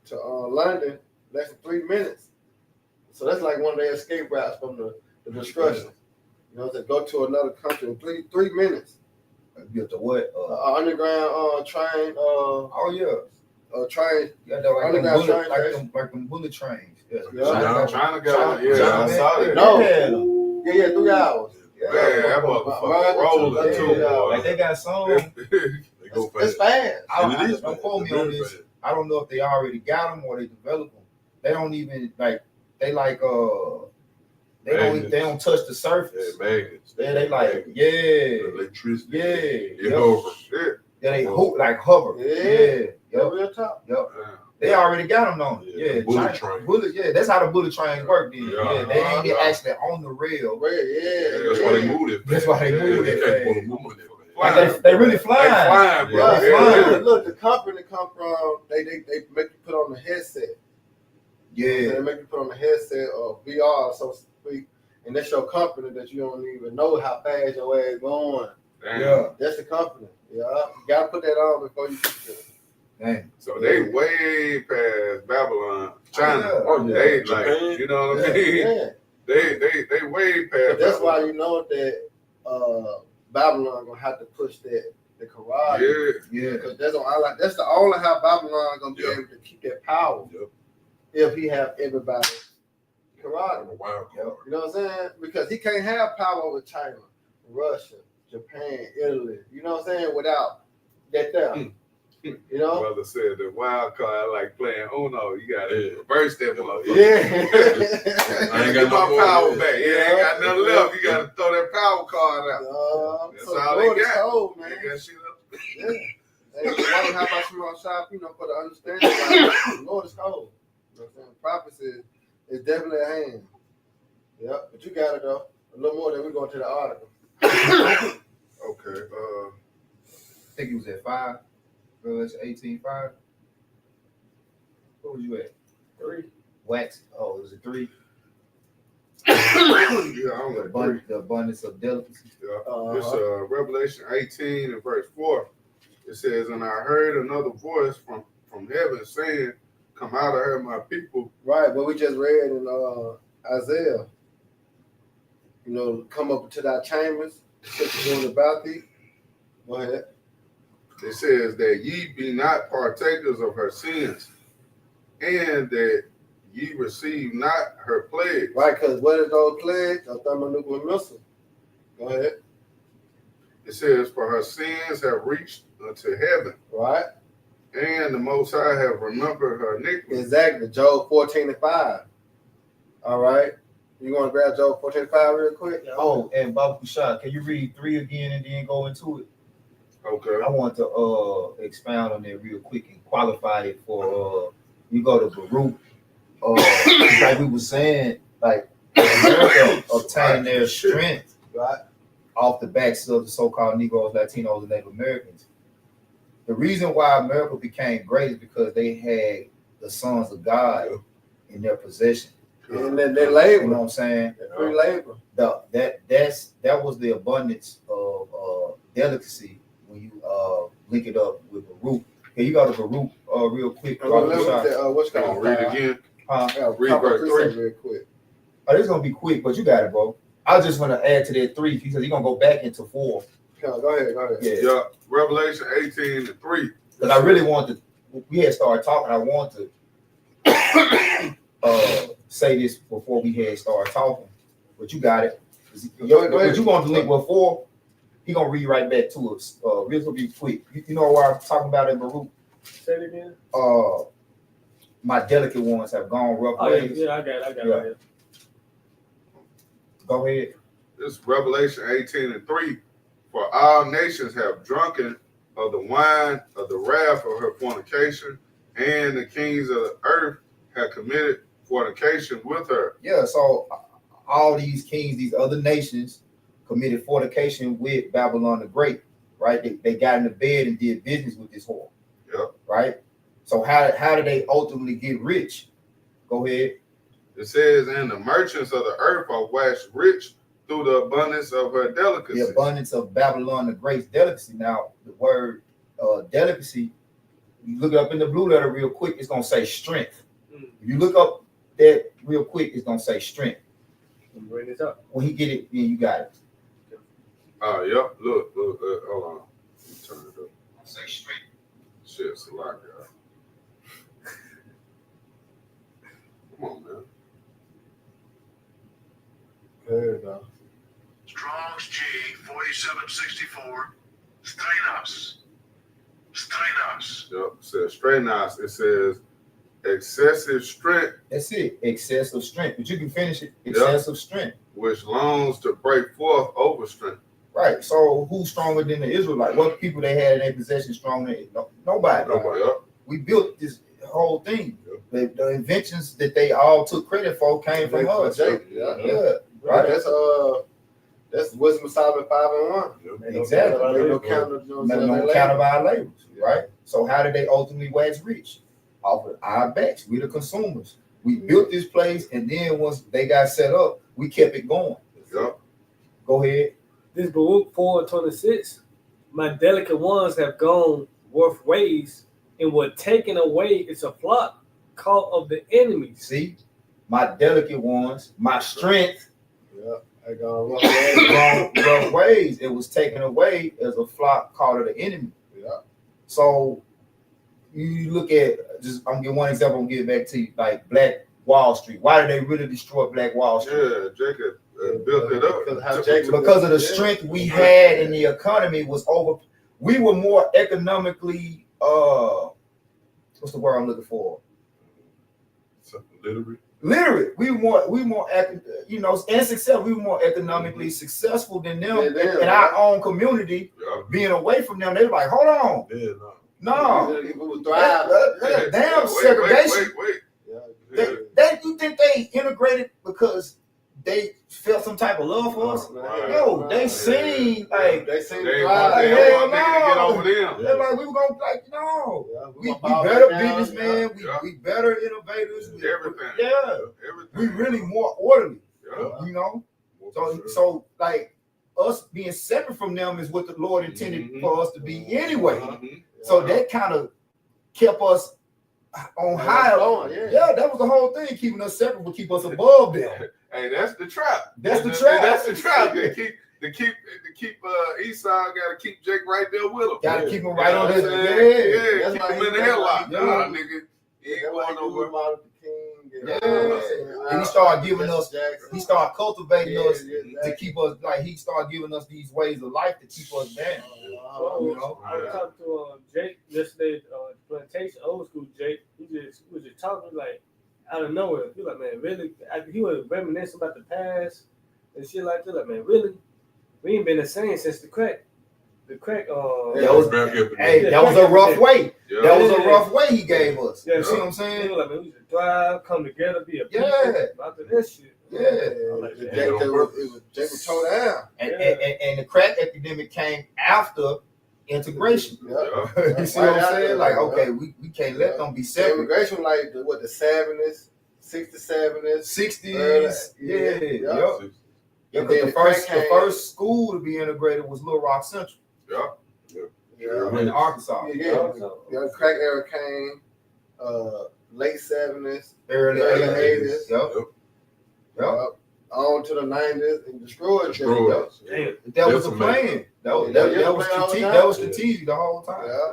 to London less than 3 minutes. So that's like one of their escape routes from the destruction. To go to another country in 3 minutes. Built a what? Underground train. Train. Yeah, like them bullet trains. Yeah. China got one. Yeah, I saw it. No. Yeah, 3 hours. Man, that motherfucker rolling too. Like they got some. They go It's fast. Don't quote me on this. I don't know if they already got them or they developed them. They don't even they don't touch the surface. Yeah, magnets. They like electricity. Yeah. Over. Shit. Yeah, they hover. Yeah. Yep. Real top. Yep. They already got them on it. Yeah, bullet train. That's how the bullet trains work. Then. Yeah. They ain't get actually on the rail. That's why they moved it. That's why they moved it. They can't move it. Like they really flying. They flying, bro. Yeah, Yeah. Look, the company come from they make you put on the headset. Yeah. They make you put on a headset or VR, so to speak, and that's your company that you don't even know how fast your ass going. Damn. Yeah. That's the company. Yeah, you gotta put that on before you get it. Dang. So they way past Babylon, China. Yeah. Oh, yeah. They Japan. like, you know what I mean? Yeah, They way past. but that's why Babylon. you know that Babylon gonna have to push the Quran. Yeah. Because that's the only how Babylon gonna be Yeah. able to keep that power Yep. if he have everybody I'm Quran. a wild card. You know what I'm saying? Because he can't have power over China, Russia, Japan, Italy. You know what I'm saying? Without that there. You know? Brother said the wild card like playing Uno. You gotta Yeah. reverse that motherfucker. Yeah. I ain't Get got no my more, power yeah. back. Yeah, ain't got nothing left. You gotta throw that power card out. That's So all the they Lord is got. cold, man. They got shit up. Yeah. Hey, why how about you on shop, for the understanding? Like, the Lord is cold. You know what I'm saying? Prophecy is definitely a hand. Yep, but you got it though. A little more than we going to the article. Okay. I think it was at 5. Revelation 18:5. What was you at? 3. Wax. Oh, it was a 3. Yeah, I'm like three. The abundance of delicacy. Yeah. It's Revelation 18 and verse 4. It says, "And I heard another voice from heaven saying, 'Come out of her, my people.'" Right, what we just read in Isaiah. Come up to thy chambers, sit the doors about thee. Go ahead. It says that ye be not partakers of her sins, and that ye receive not her plagues. Right, because what is those plagues? A thermonuclear missile. Go ahead. It says, "For her sins have reached unto heaven, Right? and the Most High have remembered her iniquity." Exactly. Job 14:5. All right. You want to grab Job 14:5 real quick? Oh, and Baba Kushad, can you read 3 again and then go into it? Okay. I want to expound on that real quick and qualify it for you go to Baruch. Like we were saying, like America obtained their strength Right. off the backs of the so-called Negroes, Latinos, and Native Americans. The reason why America became great is because they had the sons of God in their possession. And then they You know labor. what I'm saying? Free labor. That was the abundance of delicacy when you link it up with Baruch. Okay, you got to Baruch real quick. And what you Come on, read it again. Read verse 3. Real quick. Oh, this is gonna be quick, but you got it, bro. I just want to add to that 3 because he's gonna go back into 4. Go ahead. Yeah, Yeah. Revelation 18 and 3. because I really want to. We had started talking. I want to say this before we had started talking, but you got it. Go ahead. But you want to link with 4? He gonna read right back to us. This will be quick. You know what I'm talking about in Baruch? Say it again. My delicate ones have gone rough Oh, ways. yeah, I got it. Yeah. Right here. Go ahead. This is Revelation 18 and 3. "For all nations have drunken of the wine of the wrath of her fornication, and the kings of the earth have committed fornication with her." Yeah, so all these kings, these other nations, committed fornication with Babylon the Great, right? They got in the bed and did business with this whore. Yep. Right? So how did they ultimately get rich? Go ahead. It says, "And the merchants of the earth are waxed rich through the abundance of her delicacy." The abundance of Babylon the Great's delicacy. Now, the word delicacy, you look it up in the blue letter real quick, it's gonna say strength. If you look up that real quick, it's gonna say strength. Bring this up. When he get it, then you got it. Oh, yep. Look, hold on. Let me turn it up. Say strength. Shit, it's a lot, guys. Come on, man. There you go. Strong's G 4764. Strenos. Yep. It says straighten out. It says excessive strength, That's it. Excessive strength. But you can finish it. Excessive strength. which longs to break forth over strength. Right. So who's stronger than the Israelites? What people they had in their possession stronger than nobody. Yep. We built this whole thing. The inventions that they all took credit for came from us. Yeah. Right. That's Wisdom of Solomon 5:1. Exactly. They no counter, No count of our labors. Right. So how did they ultimately wax rich? Off of our backs. We the consumers. We built this place, and then once they got set up, we kept it going. Yup. Go ahead. This Baruch 4:26. My delicate ones have gone worth ways and were taken away. It's a flock caught of the enemies. See, my delicate ones, my strength, Yeah, I got rough ways. It was taken away as a flock caught of the enemy. Yeah. So you look at I'm gonna give one example. I'm gonna give it back to you, like Black Wall Street. Why did they really destroy Black Wall Street? Yeah, Jacob built it up. Because of the strength we had in the economy was over. We were more economically what's the word I'm looking for? Literate. We were more you know, and successful. We were more economically successful than them in our own community. Yeah. Being away from them, they were like, hold on, Yeah, no, thrive. damn segregation. Wait. They you think they integrated because they felt some type of love for us? No, they seen like they seen They thrive. want hell nigga to get no. over them. They're like, we were gonna like, no. Yeah, We gonna better bow down, businessmen, yeah. we better innovators. Everything. Yeah. Everything. We really more orderly, Yeah. you know? So like us being separate from them is what the Lord intended for us to be anyway. Mhm. So that kind of kept us on high. Yeah, that was the whole thing. Keeping us separate would keep us above them. Hey, that's the trap. That's the trap. That's the trap. To keep Esau, gotta keep Jake right there with him. Gotta keep him right on his Yeah, That's keep why him he- in the headlock. yeah. Nah, nigga, he ain't going nowhere. And he started giving us, he started cultivating us to keep us, like he started giving us these ways of life to keep us down. So, You know? I was talking to Jake yesterday, plantation, old school Jake. We was just talking like out of nowhere. He was like, man, really? He was reminiscing about the past and shit like that. Like, man, really? We ain't been the same since the crack. The crack. That was back up. Hey, that was a rough way. Yeah. That was a rough way he gave us. Yeah, You see what I'm He saying? was like, man, we should thrive, come together, be a people. Yeah. After that shit. Jake was tore down. And the crack epidemic came after integration. Yeah. You see what I'm saying? Like, okay, we can't let them be separate. Immigration, like the 70s, 60s, 60s, yeah. Yeah, And because then the first crack came. first school to be integrated was Little Rock Central in Arkansas. Yeah. Crack era came, late 70s, Early Early 80s. 80s. Yep. on to the 90s and destroyed them. Destroyed. Damn. That was the Definitely. plan. That was strategic. That was strategic the whole time. Yeah.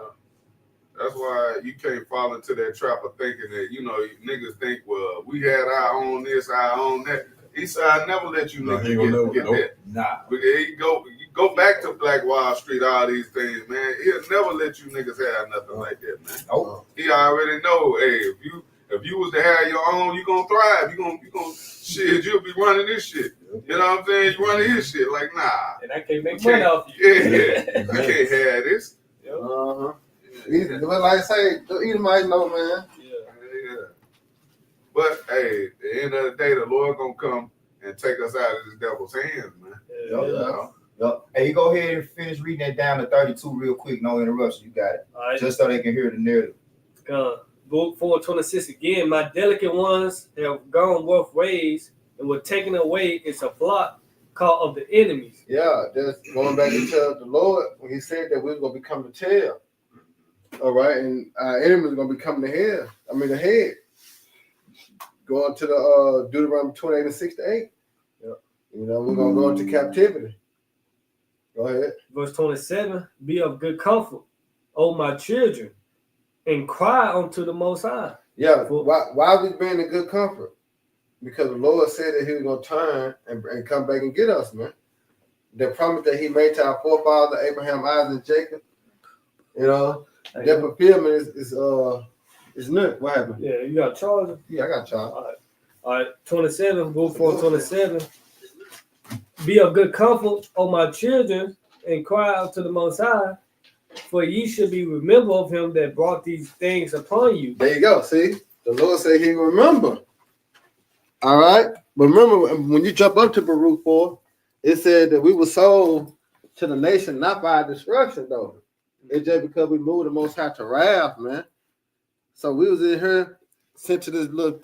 That's why you can't fall into that trap of thinking that, you know, niggas think, well, we had our own this, our own that. Eastside never let you No, niggas he ain't gonna get never- that. Nah. But you go back to Black Wall Street, all these things, man. He'll never let you niggas have nothing like that, man. Nope. He already know, hey, if you was to have your own, you gonna thrive. You gonna shit, you'll be running this shit. You know what I'm saying? You running his shit. Like, nah. And I can't make You money can't- off you. Yeah. I can't have this. Uh-huh. But like I say, the Edomites know, man. Yeah. But hey, at the end of the day, the Lord gonna come and take us out of this devil's hands, man. Yep. Hey, you go ahead and finish reading that down to 32 real quick. No interruption. You got it. All right. Just so they can hear the narrative. Book 4:26 again. My delicate ones have gone both ways and were taken away. It's a flock caught of the enemies. Yeah, just going back to tell the Lord when he said that we was gonna become the tail. All right, and our enemies are gonna become the head. The head. Going to the Deuteronomy 28 and 6 to 8. Yeah. You know, we're gonna go into captivity. Go ahead. Verse 27, be of good comfort, O my children, and cry unto the Most High. Yeah, why we being in good comfort? Because the Lord said that he was gonna turn and come back and get us, man. The promise that he made to our forefathers, Abraham, Isaac, and Jacob, you know, that fulfillment is new. What happened? Yeah, you got charge. Yeah, I got y'all. All right, 27, book 4:27. Be of good comfort, O my children, and cry out to the Most High, for ye should be remembered of him that brought these things upon you. There you go. See, the Lord said he remember. All right, but remember when you jump up to Baruch 4, it said that we were sold to the nation not by destruction, though. It's just because we moved the Most High to wrath, man. So we was in here sent to this little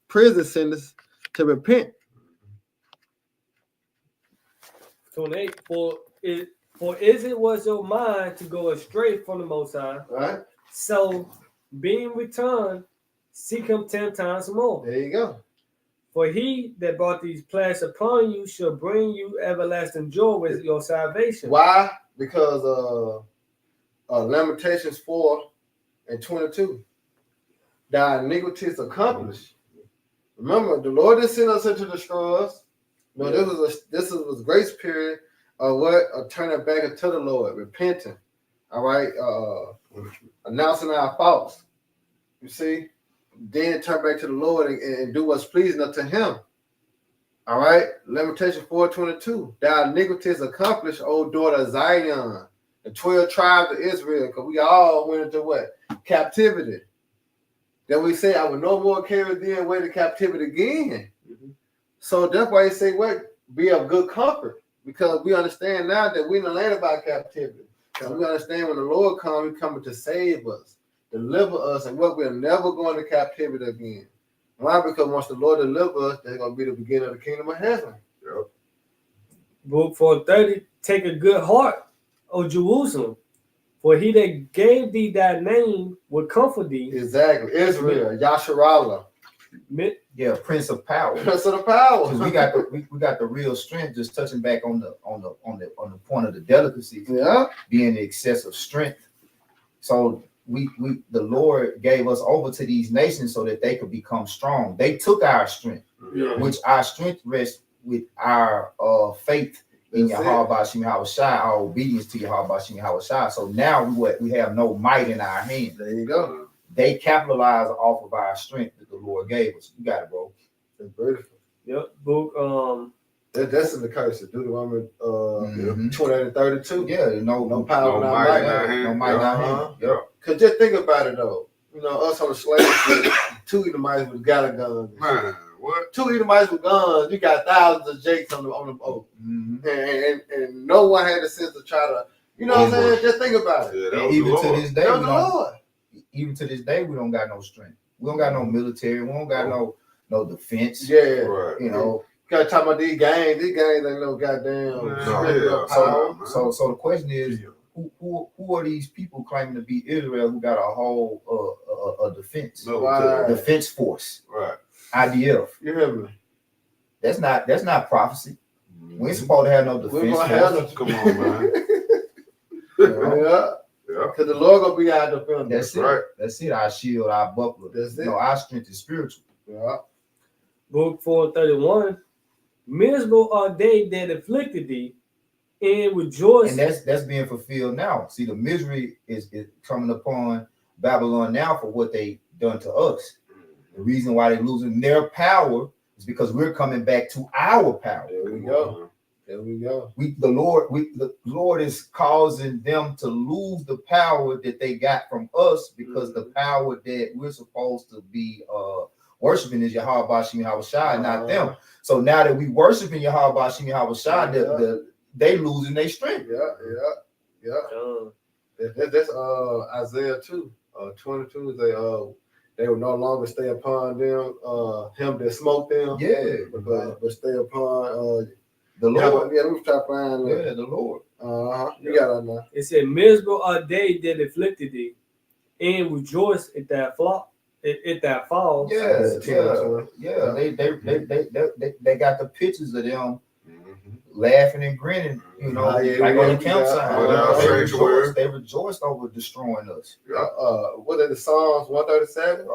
prison sentence to repent. 28. For is it was your mind to go astray from the Most High, Right? so being returned, seek him 10 times more. There you go. For he that brought these plagues upon you shall bring you everlasting joy with your salvation. Why? Because Lamentations 4:22. Thy iniquity is accomplished. Remember, the Lord didn't send us into destroy us. No, this was grace period of what? Turning back into the Lord, repenting. All right, announcing our faults. You see, then turn back to the Lord and do what's pleasing unto Him. All right, Lamentation 4:22. Thy iniquity is accomplished, O daughter of Zion, the 12 tribes of Israel, because we all went into what? Captivity. Then we say, I will no more carry thee away to captivity again. Mm-hmm. So that's why he say, what? Be of good comfort, because we understand now that we in the land of our captivity. And we understand when the Lord comes, He's coming to save us, deliver us, and what we're never going to captivity again. Why? Because once the Lord delivers us, that's going to be the beginning of the kingdom of heaven. Yep. Book 430. Take a good heart, O Jerusalem, for he that gave thee thy name will comfort thee. Exactly. Israel, Yasharallah. Yeah, Prince of Power. Prince of the power. Because we got the real strength. Just touching back on the point of the delicacy, Yeah. being the excessive strength. So the Lord gave us over to these nations so that they could become strong. They took our strength, Yeah. which our strength rests with our faith in Yahweh Bashim Yahushai, our obedience to Yahweh Bashim Yahushai. So now we have no might in our hands. There you go. They capitalize off of our strength that the Lord gave us. You got it, bro. It's beautiful. Yep. Book That's in the curse. Deuteronomy 28:32. Yeah, no power, No no might might. in our hand. No might in our hand. Uh-huh. Yeah. Cause just think about it though. You know, us on the slave ship, 2 Edomites with got a gun. Man, what? 2 Edomites with guns. You got thousands of jakes on the boat, and no one had the sense to try to. You know what I'm saying? Just think about it. Yeah, that And was even the to Lord. this day, That was the Lord. even to this day, we don't got no strength. We don't got no military. We don't got no defense. Yeah. Right. You know. Gotta talk about these gangs. These gangs ain't no goddamn Man, strength or yeah. power. So the question is, who are these people claiming to be Israel who got a whole a defense, Right. defense force, Right. You IDF? hear me? That's not prophecy. We ain't supposed to have no We defense gonna have force. no. Come on, man. Yeah. Yeah. Cause the Lord gonna be our defender. That's it. right. That's it. Our shield, our buckler. That's it. No, our strength is spiritual. Yeah. Book 431. Miserable are they that afflicted thee, and rejoice. And that's being fulfilled now. See, the misery is coming upon Babylon now for what they done to us. The reason why they're losing their power is because we're coming back to our power. There we go. There we go. The Lord is causing them to lose the power that they got from us, because the power that we're supposed to be worshiping is Yahweh Bashim Yahushai, not them. So now that we worshiping Yahweh Bashim Yahushai, they losing their strength. Yeah. That's Isaiah 2:22. They will no longer stay upon them, him that smote them. Yeah, but stay upon the Lord. Yeah, let me try to find Yeah, the Lord. You got it now. It said, miserable are they that afflicted thee, and rejoice at that fall. Yeah. They got the pictures of them laughing and grinning, like on the campsite. They rejoiced over destroying us. What are the Psalms 137?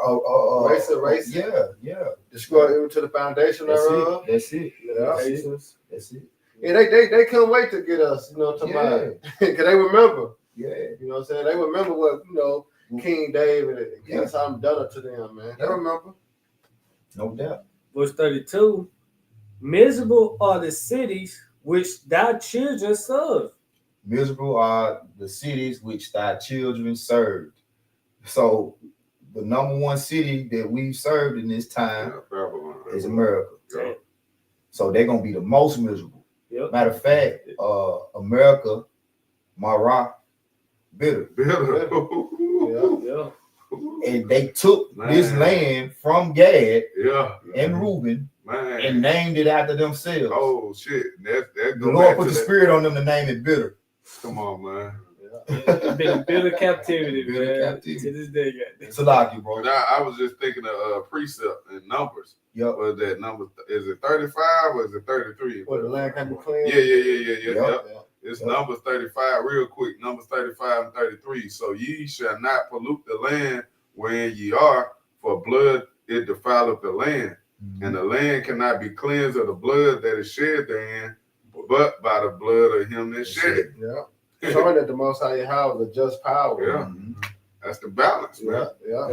Race. Yeah. Destroy even to the foundation thereof. That's it. That's it. Yeah, they couldn't wait to get us, to mind. Because they remember. Yeah. You know what I'm saying? They remember what, King David and King Solomon done it to them, man. They remember. No doubt. Verse 32. Miserable are the cities which thy children serve. Miserable are the cities which thy children served. So the number one city that we've served in this time is America. Yeah. So they're gonna be the most miserable. Yep. Matter of fact, America, Mara, bitter. Yeah. and they took this Man. land from Gad Yeah, and Reuben man. and named it after themselves. Oh shit, that The go Lord back put to the that. spirit on them to name it bitter. Come on, man. It's been bitter captivity, Bitter man. captivity. To this day, goddamn. Salaki, bro. But I was just thinking of precept and numbers. Yep. Was that number? Is it 35 or is it 33? Where the land can be clean. Yeah. Yep. It's Yep. Numbers 35, real quick. Numbers 35 and 33. So ye shall not pollute the land wherein ye are, for blood it defileth the land. And the land cannot be cleansed of the blood that is shed therein, but by the blood of him that shed it. Yeah. Showing that the Most High Yahweh is a just power. Yeah. Mhm. That's the balance, man. Yeah.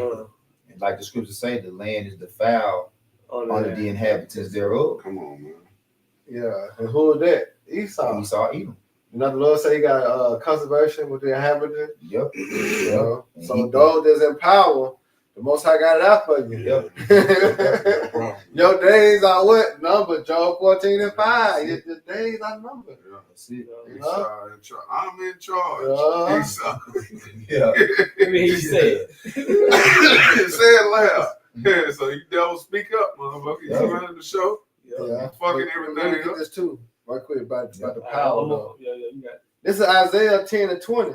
And like the scriptures say, the land is defiled under the inhabitants thereof. Come on, man. Yeah. And who is that? Esau. Esau, Edom. You know, the Lord say he got conservation with the inhabitants. Yep. You know? And So he- those that's in power, the Most High got it out for you. Yep. Problem. Your days are what? Number, Job 14 and 5. Your days are numbered. Yeah. That's it. Esau in charge. I'm in charge. Yeah. Esau. Yeah. Let me hear you say it. Say it loud. Yeah, so you devil speak up, motherfucker. You Yeah. running the show. Yeah. Fucking But everything Let me get up. this too, right quick, about the All power. right, though. yeah, you got it. This is Isaiah 10 and 20.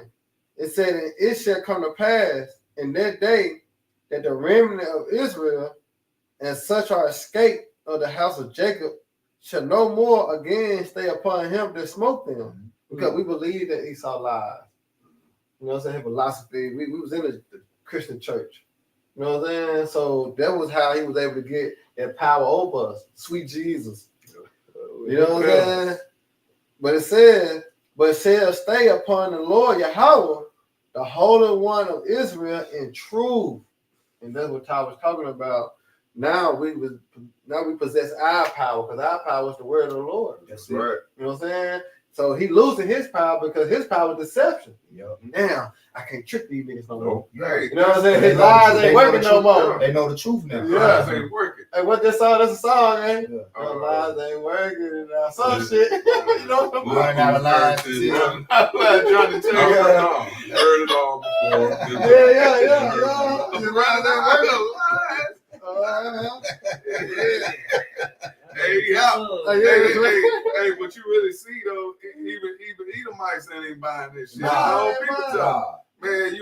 It said, and it shall come to pass in that day that the remnant of Israel and such are escaped of the house of Jacob shall no more again stay upon him that smote them. Because we believe that Esau lies. You know what I'm saying? Philosophy. We was in the Christian church. You know what I'm saying? So that was how he was able to get that power over us. Sweet Jesus. You know what I'm saying? But it says, but shall stay upon the Lord Yahweh, the Holy One of Israel, in truth. And that's what Ty was talking about. Now we possess our power, because our power is the word of the Lord. That's it. Right. You know what I'm saying? So he losing his power because his power is deception. Yep. Now I can't trick these niggas no more. Hey, You know what I'm saying? They His know the lies truth. ain't They know working the no truth. more. They know the truth now. Yeah. Lies ain't working. Hey, what this song? That's a song, man. Yeah. Your lies ain't working now. Some shit. You know what I'm Learn how to lie. Johnny Taylor. No. You heard it all before. Yeah. Your lies ain't working. Hey, yeah. Hey, what you really see though, even Edomites ain't buying this shit. Nah. No, people tell Nah. man,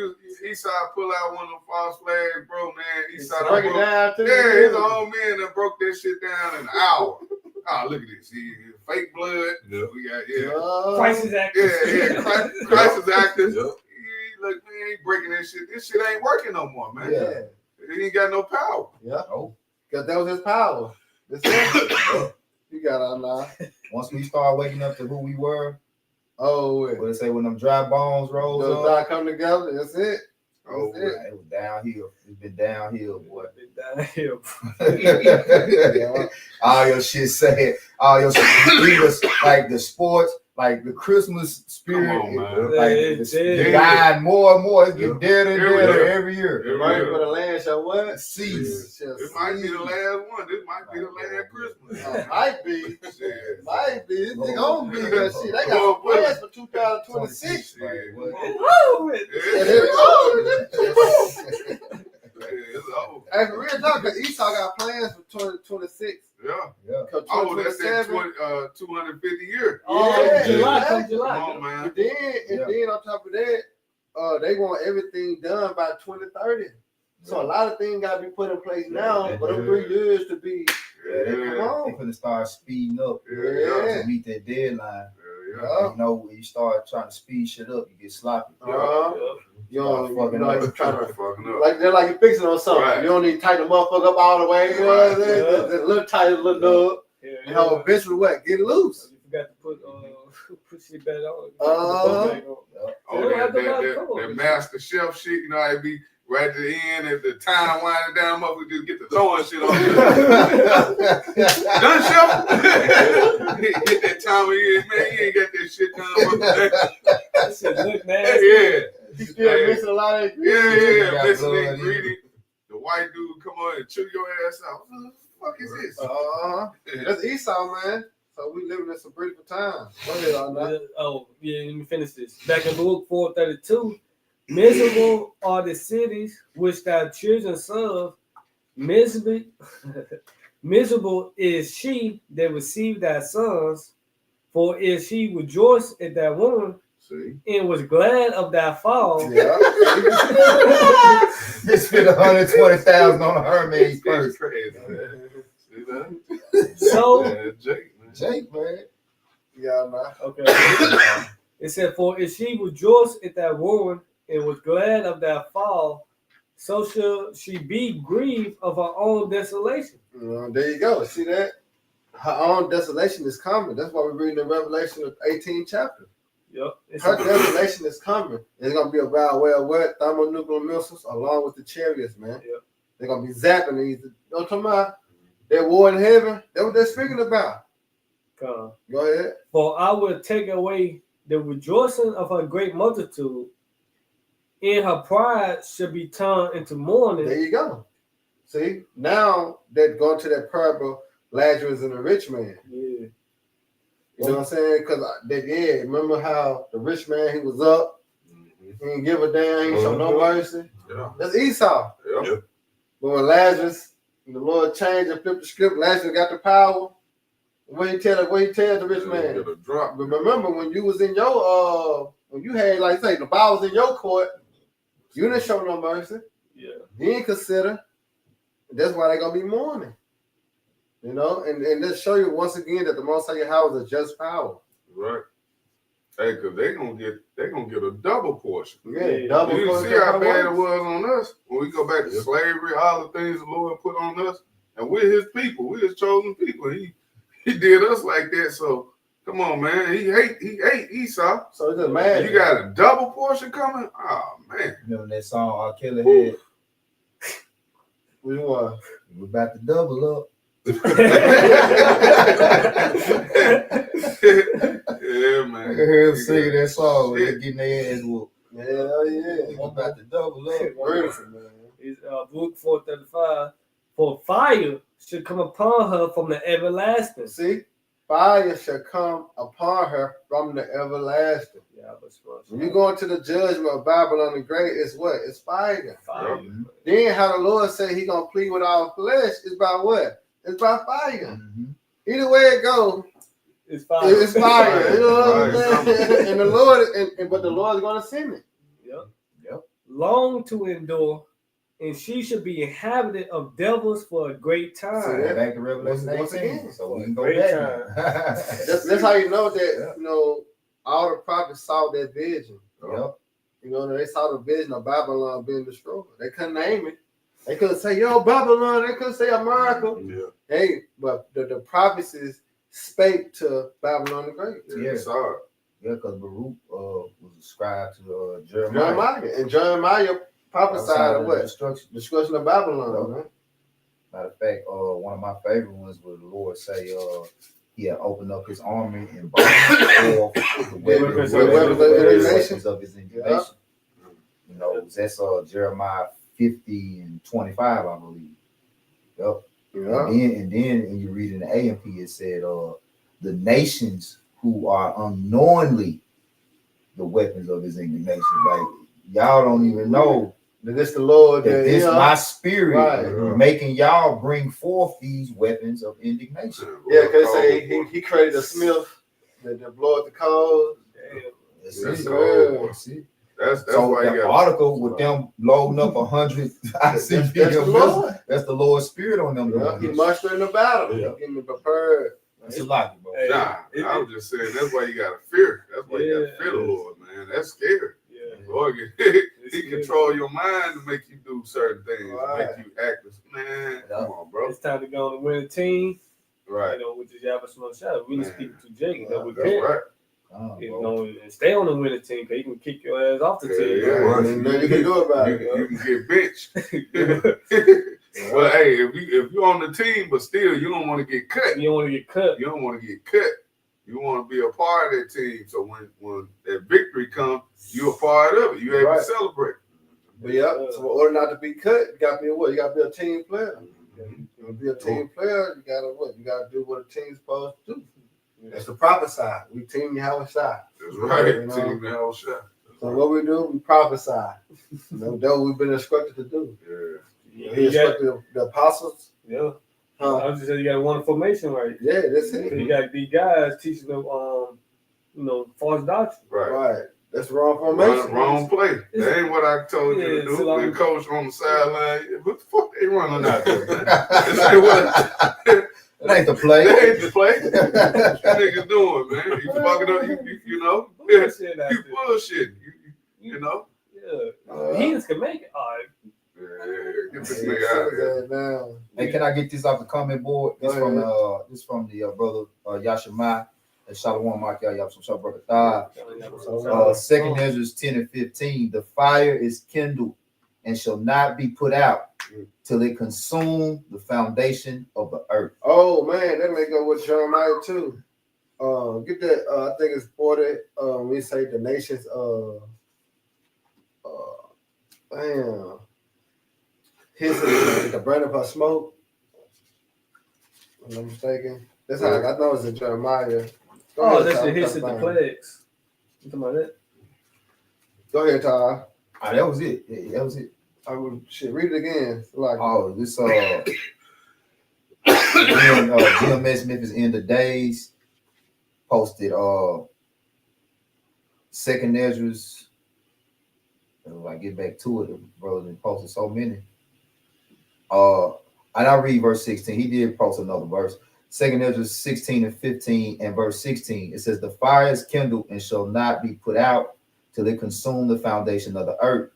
Esau pull out one of them false flags, bro, man. Esau Break it broke, down to yeah, you. his own man that broke that shit down in an hour. Oh, look at this. He fake blood. Yeah. We got, Crisis actors. Crisis actors. Yep. He, look, man, he breaking that shit. This shit ain't working no more, man. Yeah. He ain't got no power. Yeah. Oh. Because that was his power. Deception. You got it now. Once we start waking up to who we were, Oh, what they say when them dry bones rose those up, dots come together. That's it. Oh, That's it. it was downhill. It's been downhill, boy. Downhill. All your shit sad. All your shit, like the sports, like the Christmas spirit, Come on, man. like It's it died more and more. It's getting deader and Every deader year. every year. Every Right year. for the land shall what? Cease. Shall This might be the cease. last one. This might be the last Christmas. Might be. Shit. Might be. This nigga gonna be that shit. They Oh, got plans for 2026. Shit. What? Woo! And it's over. It's over. Hey, for real talk, because Esau got plans for 2026. Yeah. Yeah. Oh, that's that 2027. 250 years. Oh, Yeah, July, exactly. come July. Come on, man. And then on top of that, they want everything done by 2030. So a lot of things got to be put in place now for them 3 years to be. Yeah, they Yeah. finna start speeding up Yeah. to meet that deadline. Yeah. You know, when you start trying to speed shit up, you get sloppy. You know, Fucking you up. trying to Fucking up. like they're like you fixing on something. Right. You don't need to tighten the motherfucker up all the way. You know what I'm saying? Right. Just a little tight, a little nub. Yeah, And how eventually what? Get loose. You forgot to put shit back on. Oh, Yeah, that master chef shit, you know, it'd be right at the end, at the time winding down, up, we just get the throwing shit on. Done, chef? Get that time of year, man, you ain't got that shit done. That shit look nasty. Yeah. You still missing a lot of Yeah, got listen blood to in ingredient. The white dude come on and chew your ass out. What the fuck is this? That's Esau, man. So we living in some beautiful times. Go ahead on that. Oh, yeah, let me finish this. Back in Luke 4:32, Miserable are the cities which thy children serve. Miserable, miserable is she that received thy sons. For if she rejoiced at thy womb See? and was glad of thy fall, Yeah. Just spent 120,000 on a Hermes purse. Crazy, man. See that? so Yeah, Jake, man. Jake, man. Yeah, man. okay. It said, for if she rejoiced at thy womb and was glad of thy fall, so shall she be grieved of her own desolation. There you go. See that? Her own desolation is coming. That's why we're reading in Revelation of 18th chapter. Yep. Her desolation is coming. It's gonna be a wild, wet thermonuclear missiles along with the chariots, man. Yep. They're gonna be zapping these. Don't talk about that war in heaven. That's what they're speaking about. Come. Go ahead. For I will take away the rejoicing of her great multitude, and her pride shall be turned into mourning. There you go. See, now they're going to that parable, Lazarus and the rich man. Yeah. You know what I'm saying? Because remember how the rich man, he was up, he didn't give a damn, he showed no mercy. Yeah. That's Esau. Yeah. But when Lazarus, the Lord changed and flipped the script, Lazarus got the power. What he tell the rich man? Get a drop. But remember when you was in your when you had, like say, the ball was in your court, you didn't show no mercy. Yeah. You didn't consider. That's why they're gonna be mourning. You know, and let's show you once again that the Most High Yahweh is a just power. Right. Hey, cause they gonna get a double portion. Yeah, double. You portion see how of bad it works. was on us when we go back to slavery, all the things the Lord put on us, and we're His people, we're His chosen people. He did us like that. So come on, man. He ate Esau. So it's just mad. You got a double portion coming? Oh man. Remember that song R. Kelly had? Which one? We're about to double up. Yeah, man. I heard him singing that song when they're getting their ass whooped. Yeah. I'm about to double up. Beautiful, man. It's Luke 4:35. For fire should come upon her from the everlasting. See, fire shall come upon her from the everlasting. Yeah, but When you go into the judgment of Babylon the Great, it's what? It's fire. fire. Then how the Lord say He gonna plead with our flesh is by what? It's by fire. Mm-hmm. Either way it goes, It's fire. it's fire. You know what Fire. I'm saying? And the Lord, but the Lord is gonna send it. Yep. Long to endure, and she should be inhabited of devils for a great time. See that? Back to Revelation Once 18. again. So we can go Great back. That's how you know that all the prophets saw that vision. Yep. You know, they saw the vision of Babylon being destroyed. They couldn't name it. They couldn't say, yo, Babylon. They couldn't say America. Yeah. Hey, but the prophecies spake to Babylon the Great. Yeah. Sorry. Yeah, because Baruch was ascribed to Jeremiah. And Jeremiah prophesied of what? Destruction. of Babylon. Man. Matter of fact, one of my favorite ones was the Lord say he had opened up his army and brought forth the weapons of his indignation. Yeah. You know, that's Jeremiah 50 and 25, I believe. Yep. Yeah. And then when you read in the AMP, it said the nations who are unknowingly the weapons of his indignation. Like y'all don't even know That this the Lord that this my spirit Right. making y'all bring forth these weapons of indignation. Yeah, because say he created a smith that blow up the coals. That's That's it. all. That's it. That's So why you the got article with them loading up 100 That's the ICP, Lord. that's the Lord's spirit on them. Yeah, he mustering the battle. Yeah. Getting it prepared. That's a lot, bro. Hey, Nah, I was just saying that's why you gotta fear. That's why you gotta fear the Yeah. Lord, man. That's scary. Yeah. Lord, he control your mind to make you do certain things, Right. make you act. Man, come on, bro. It's time to go on the winning team. Right. You know, which is Yabba Smoke Shot. Really Man. speaking to Jake. That we That's can. right. You know, and stay on the winning team because he can kick your ass off the Yeah, team. yeah. Right. Ain't nothing you can do about it. You can get benched. Well, hey, if you're on the team, but still you don't want to get cut. You don't want to get cut. You don't want to get cut. You want to be a part of that team. So when that victory comes, you're a part of it. You're able Right. to celebrate. But yeah, so in order not to be cut, you gotta be a what? You gotta be a team player. Mhm. You wanna be a team player, you gotta what? You gotta do what a team's supposed to do. That's the proper side. We team Yahweh side. That's right. You know? Team now shot. That's So what we do, we prophesy. That's what we've been instructed to do. Yeah. He instructed the apostles. Yeah. Huh? I was just saying you got one formation right. Yeah, that's it. You got these guys teaching them, false doctrine. Right. That's wrong formation. Wrong play. That ain't what I told you to do. so The coach on the sideline, what the fuck they running out there, man? That ain't the play. That ain't the play. What you niggas doing, man? You fucking up, you know? Bullshit out You there. bullshit. You know? Yeah. Heathens can make it. All right. Yeah, get this nigga out of here. Now. Hey, can I get this off the comment board? This Go from ahead. this from the brother Yashima and Shalom Mark Yab brother Thad. Second Ezra 10 and 15. The fire is kindled and shall not be put out till it consume the foundation of the earth. Oh man, that may go with Jeremiah too. Get that. I think it's 40. We say the nations. Damn. His the burn of her smoke. If I'm not mistaken. That's how I know it's in Jeremiah. Go ahead, That's Ty, the I'm history of trying the to find it. plagues. You talking about that? Go ahead, Ty. That was it. Yeah, that was it. I would read it again. Like This GMS Memphis End of Days posted Second Ezra's. If I get back to it, the brother been posted so many. And I read verse 16. He did post another verse. Second Ezra 16 and 15 and verse 16. It says, the fire is kindled and shall not be put out till it consume the foundation of the earth.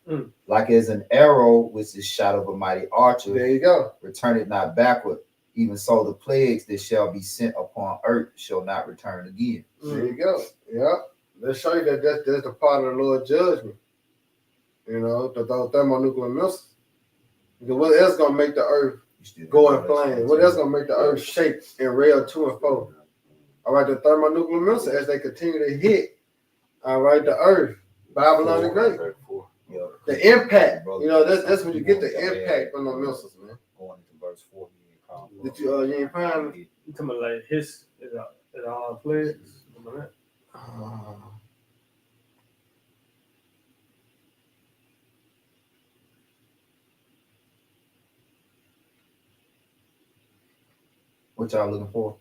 Like as an arrow which is shot of a mighty archer. there you go. Return it not backward. Even so the plagues that shall be sent upon earth shall not return again. There you go. Yeah. Let's show you that that's the part of the Lord's judgment. You know, those thermonuclear missiles. Because what else gonna make the earth go in flames? What else gonna make the earth shake and rail to and fro? All right, the thermonuclear missiles as they continue to hit, all right, the earth, Babylon the Great. The impact, you know, that's when you get the impact from the missiles, man. Going into verse 4. Did you ain't find it? You talking about like his is all plagues? Remember that? What y'all looking for?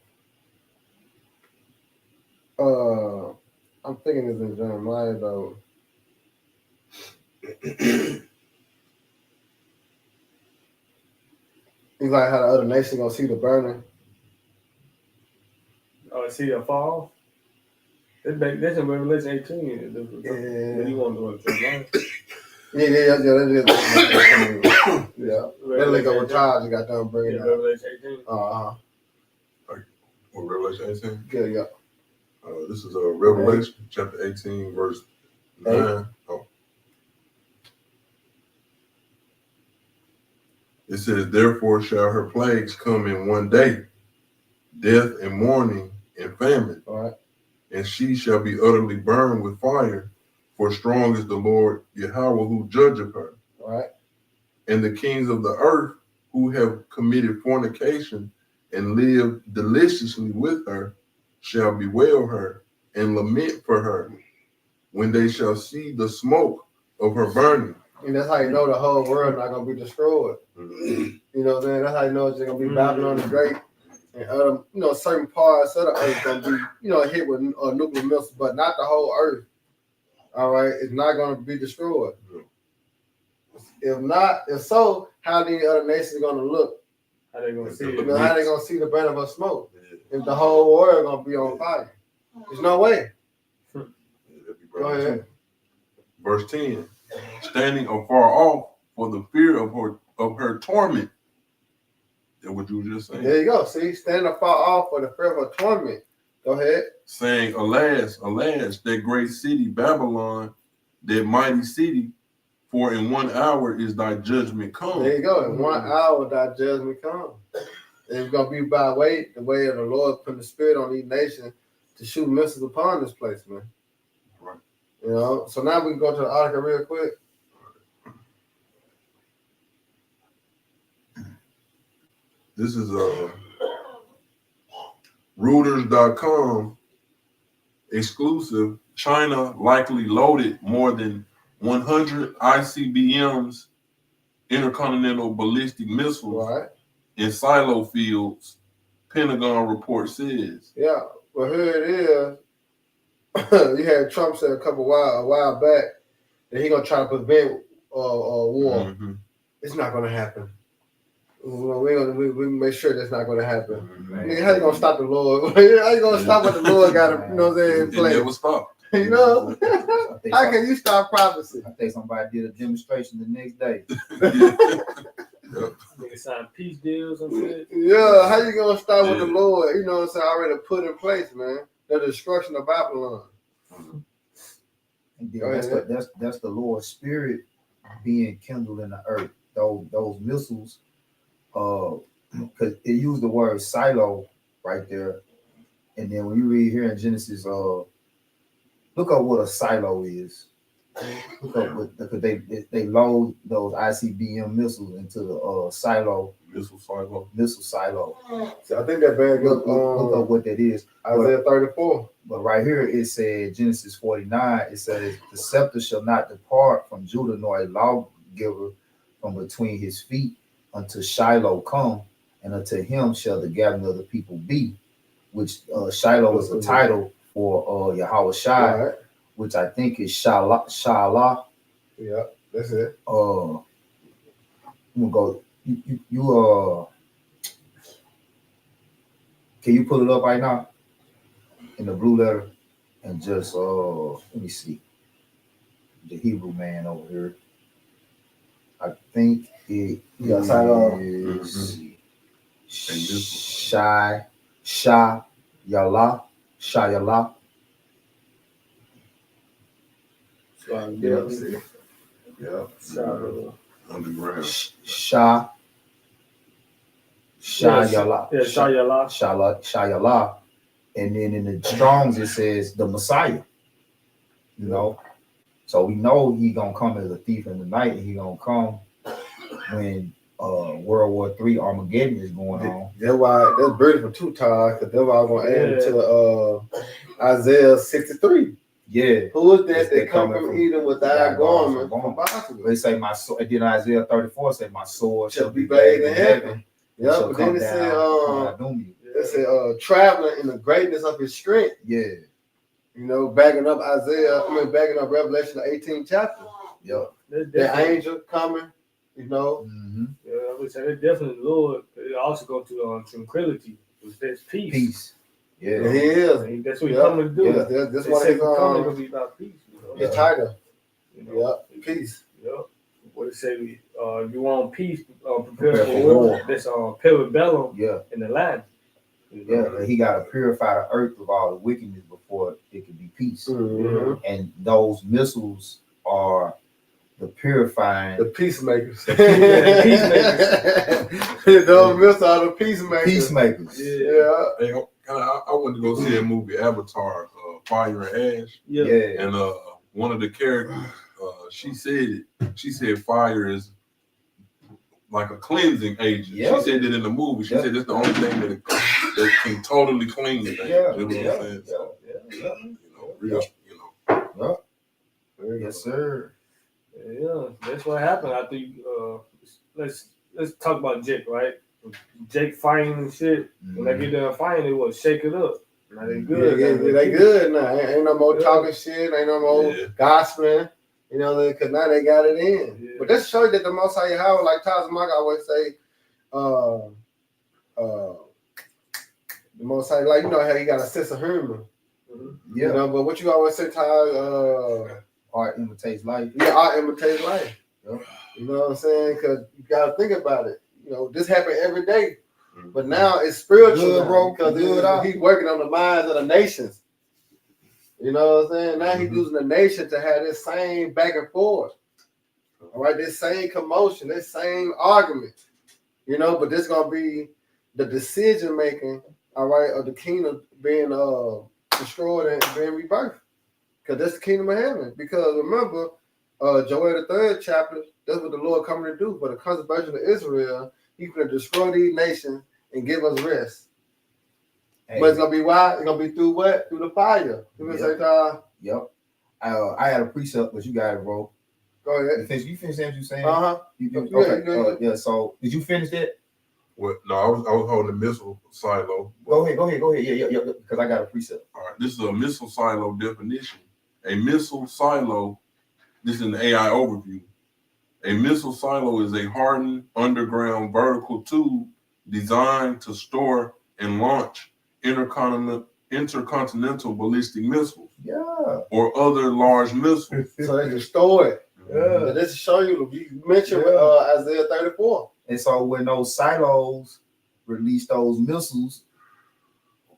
I'm thinking it's in Jeremiah though. It's like how the other nation gonna see the burning. Oh, see a fall? That's in Revelation 18. Yeah. You want to do it? Yeah. That link up with Todd, you got them bringing up. Revelation 18. What, Revelation 18? Yeah. This is Revelation chapter 18, verse 9. Oh. It says, therefore shall her plagues come in one day, death and mourning and famine. All right. And she shall be utterly burned with fire, for strong is the Lord Yahweh who judgeth her. All right. And the kings of the earth who have committed fornication and lived deliciously with her shall bewail her and lament for her when they shall see the smoke of her burning. And that's how you know the whole world not gonna be destroyed. You know what I'm saying? That's how you know it's gonna be Babylon the Great and other, certain parts of the earth gonna be, hit with nuclear missiles, but not the whole earth. All right, it's not gonna be destroyed. If so, how the other nations gonna look? How they gonna see it? How they gonna see the burn of her smoke? If the whole world gonna be on fire, there's no way. Go ahead. Verse 10, standing afar off for the fear of her torment. That's what you were just saying. There you go. See, standing afar off for the fear of her torment. Go ahead. Saying, alas, alas, that great city Babylon, that mighty city, for in 1 hour is thy judgment come. There you go. In 1 hour thy judgment comes. And it's gonna be by the way of the Lord putting the spirit on these nations to shoot missiles upon this place, man. Right. So now we can go to the article real quick. This is Reuters.com exclusive China likely loaded more than 100 ICBMs, intercontinental ballistic missiles, Right. in silo fields, Pentagon report says. Yeah. Well, here it is. You had Trump say a while back that he gonna try to prevent war. Mhm. It's not gonna happen. We make sure that's not gonna happen. Mhm. Nigga, how you gonna stop the Lord? How you gonna stop what the Lord got? You know what I'm saying? In It place. never stopped. You know? How can you stop prophecy? I think somebody did a demonstration the next day. Nigga signed peace deals and shit. Yeah, how you gonna stop with the Lord? You know what I'm saying? Already put in place, man. The destruction of Babylon. And then that's the Lord's spirit being kindled in the earth. Those missiles, because it used the word silo right there. And then when you read here in Genesis, look up what a silo is. Look up what, because they load those ICBM missiles into the silo. Missile silo. So I think that bad Look up what that is. Isaiah 34. But right here it said Genesis 49. It says the scepter shall not depart from Judah, nor a lawgiver from between his feet until Shiloh come, and unto him shall the gathering of the people be. Which Shiloh is a title for Yahweh Shai, Right. which I think is Shala. Yeah, that's it. I'm gonna go. You can you pull it up right now in the blue letter and just let me see the Hebrew man over here. I think it Yeah, Shiloh. is Mm-hmm. Shayala. Yeah, see. Yeah. Underground. Shayala. Yeah, Shayala. And then in the Strongs it says the Messiah. You know, so we know he gonna come as a thief in the night, and he gonna come when World War III Armageddon is going on. That's why that's beautiful too, Todd, because that's why I'm gonna add to Isaiah 63. Yeah. Who is that that come from Edom with thy garment from Boston? They say my sword, and then Isaiah 34 say my sword Shall be bathed in heaven. Yeah, but then it said traveling in the greatness of his strength. Yeah. You know, backing up backing up Revelation the 18th chapter. Yeah. The angel coming, you know. Mm-hmm. Yeah, I would say that definitely Lord. It also go to tranquility, which that's peace. Peace. Yeah. He is. That's what he's coming to do. Yeah, that's what he's coming to be about peace. You know? His title. You know? Yeah, peace. Yeah. What it say? You want peace? Prepare for war. That's parabellum. Yeah. In the land. You know? Yeah, he got to purify the earth of all the wickedness before it can be peace. Mm-hmm. And those missiles are the purifying. The peacemakers. The peacemakers. Those missiles are the peacemakers. Peacemakers. Yeah. Hey, I went to go see a movie, Avatar, Fire and Ash. Yeah. And one of the characters, she said fire is like a cleansing agent. Yep. She said that in the movie. She said it's the only thing that can totally clean things. Yeah. You know what I'm saying? So, Yes, sir. Yeah, that's what happened after you. Let's talk about Jake, right? Jake fighting and shit. When they get done fighting, they will shake it up. Now they good. Yeah, they good now. Ain't no more talking shit. Ain't no more gospeling. You know, because now they got it in. Yeah. But that shows that the Most High Yahweh, like Tazmach always say, the Most High, like, you know how he got a sense of humor. Mm-hmm. Yeah. You know, but what you always say, Taz, art imitates life. Yeah, art imitates life. Yeah. You know what I'm saying? Because you got to think about it. You know, this happen every day. But now it's spiritual, bro, because he's working on the minds of the nations. You know what I'm saying? Now he's using the nation to have this same back and forth. All right, this same commotion, this same argument. You know, but this going to be the decision making, all right, of the kingdom being destroyed and being rebirthed. Because that's the kingdom of heaven. Because remember, Joel the 3rd chapter, that's what the Lord coming to do. For the conservation of Israel, he's going to destroy these nations and give us rest. But it's gonna be why? It's gonna be through what? Through the fire. Yep. I had a precept, but you got it, bro. Go ahead. You finished what you saying? Uh-huh. Okay. Yeah. So did you finish that? What? No, I was holding the missile silo. Go ahead. Yeah. Because I got a precept. All right, this is a missile silo definition. A missile silo, this is an AI overview. A missile silo is a hardened underground vertical tube designed to store and launch intercontinental ballistic missiles. Yeah. Or other large missiles. So they can store it. Yeah. And this is show you mentioned Isaiah 34. And so when those silos release those missiles,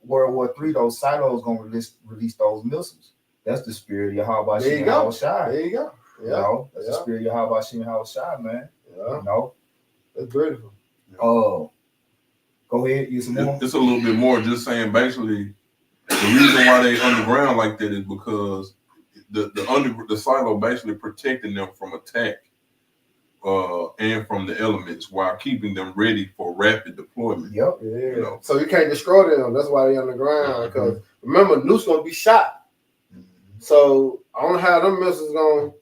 World War III, those silos gonna release those missiles. That's the spirit of Yahweh Shem Shai. There you go. Yeah. You know, that's the spirit of Yahweh Shem Shai, man. Yeah. You know? That's beautiful. Oh. Go ahead, use some more. It's a little bit more, just saying basically the reason why they underground like that is because the silo basically protecting them from attack and from the elements while keeping them ready for rapid deployment. Yep. Yeah. You know? So you can't destroy them. That's why they underground. Because remember, nukes gonna be shot. So I don't know how them missiles gonna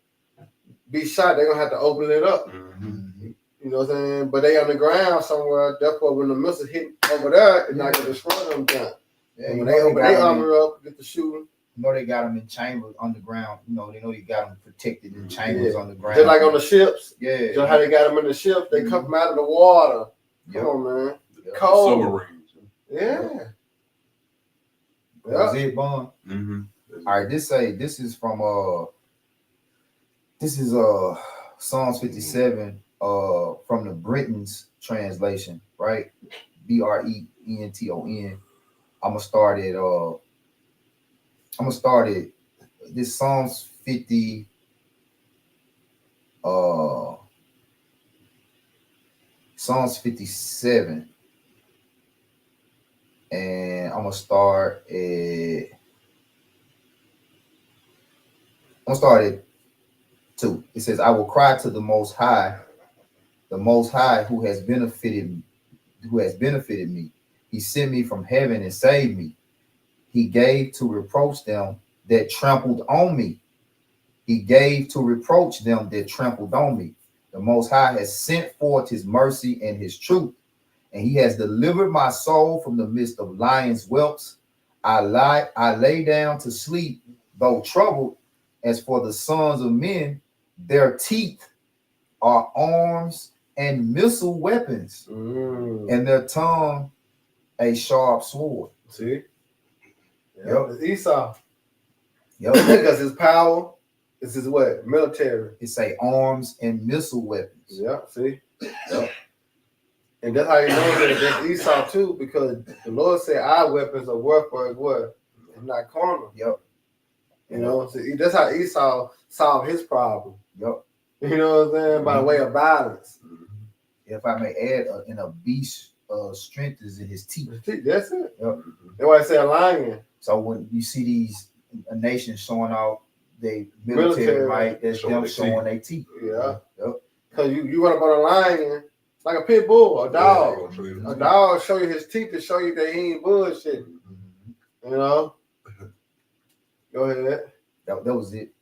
be shot. They're gonna have to open it up. You know what I'm saying? But they underground somewhere. Therefore, when the missiles hit over there, it's not gonna destroy them down. Yeah, when they open their armor up, get the shooting. You know they got them in chambers underground. You know they got them protected in chambers underground. Just like on the ships. Yeah. Just how they got them in the ships. They come from out of the water. Yep. Come on, man. Yep. Cold. Submarines. Yeah. That's it, Bond. Mm-hmm. All right. This is from Psalms 57 from the Brenton's translation, right? Brenton. I'm gonna start it. This Psalms 50. Psalms 57, and I'm gonna start at 2. It says, "I will cry to the Most High who has benefited me. He sent me from heaven and saved me. He gave to reproach them that trampled on me. He gave to reproach them that trampled on me. The Most High has sent forth his mercy and his truth, and he has delivered my soul from the midst of lions' whelps. I lay down to sleep, though troubled. As for the sons of men, their teeth are arms and missile weapons, and their tongue a sharp sword." See? Yep. It's Esau. Yep. Because his power is his what? Military. It say arms and missile weapons. Yeah, see? Yep. And that's how you know that that's Esau too, because the Lord said our weapons are worth for what? It's not carnal. Yep. You know, so that's how Esau solved his problem. Yep. You know what I'm saying? By way of violence. If I may add, in a beast strength is in his teeth. That's it. Yep. That's why I say a lion. So when you see these nations showing out their military might, that's them showing their teeth. Yeah. Yep. Because you run up on a lion, like a pit bull, a dog. A dog show you his teeth to show you that he ain't bullshit. You know? Go ahead. That was it.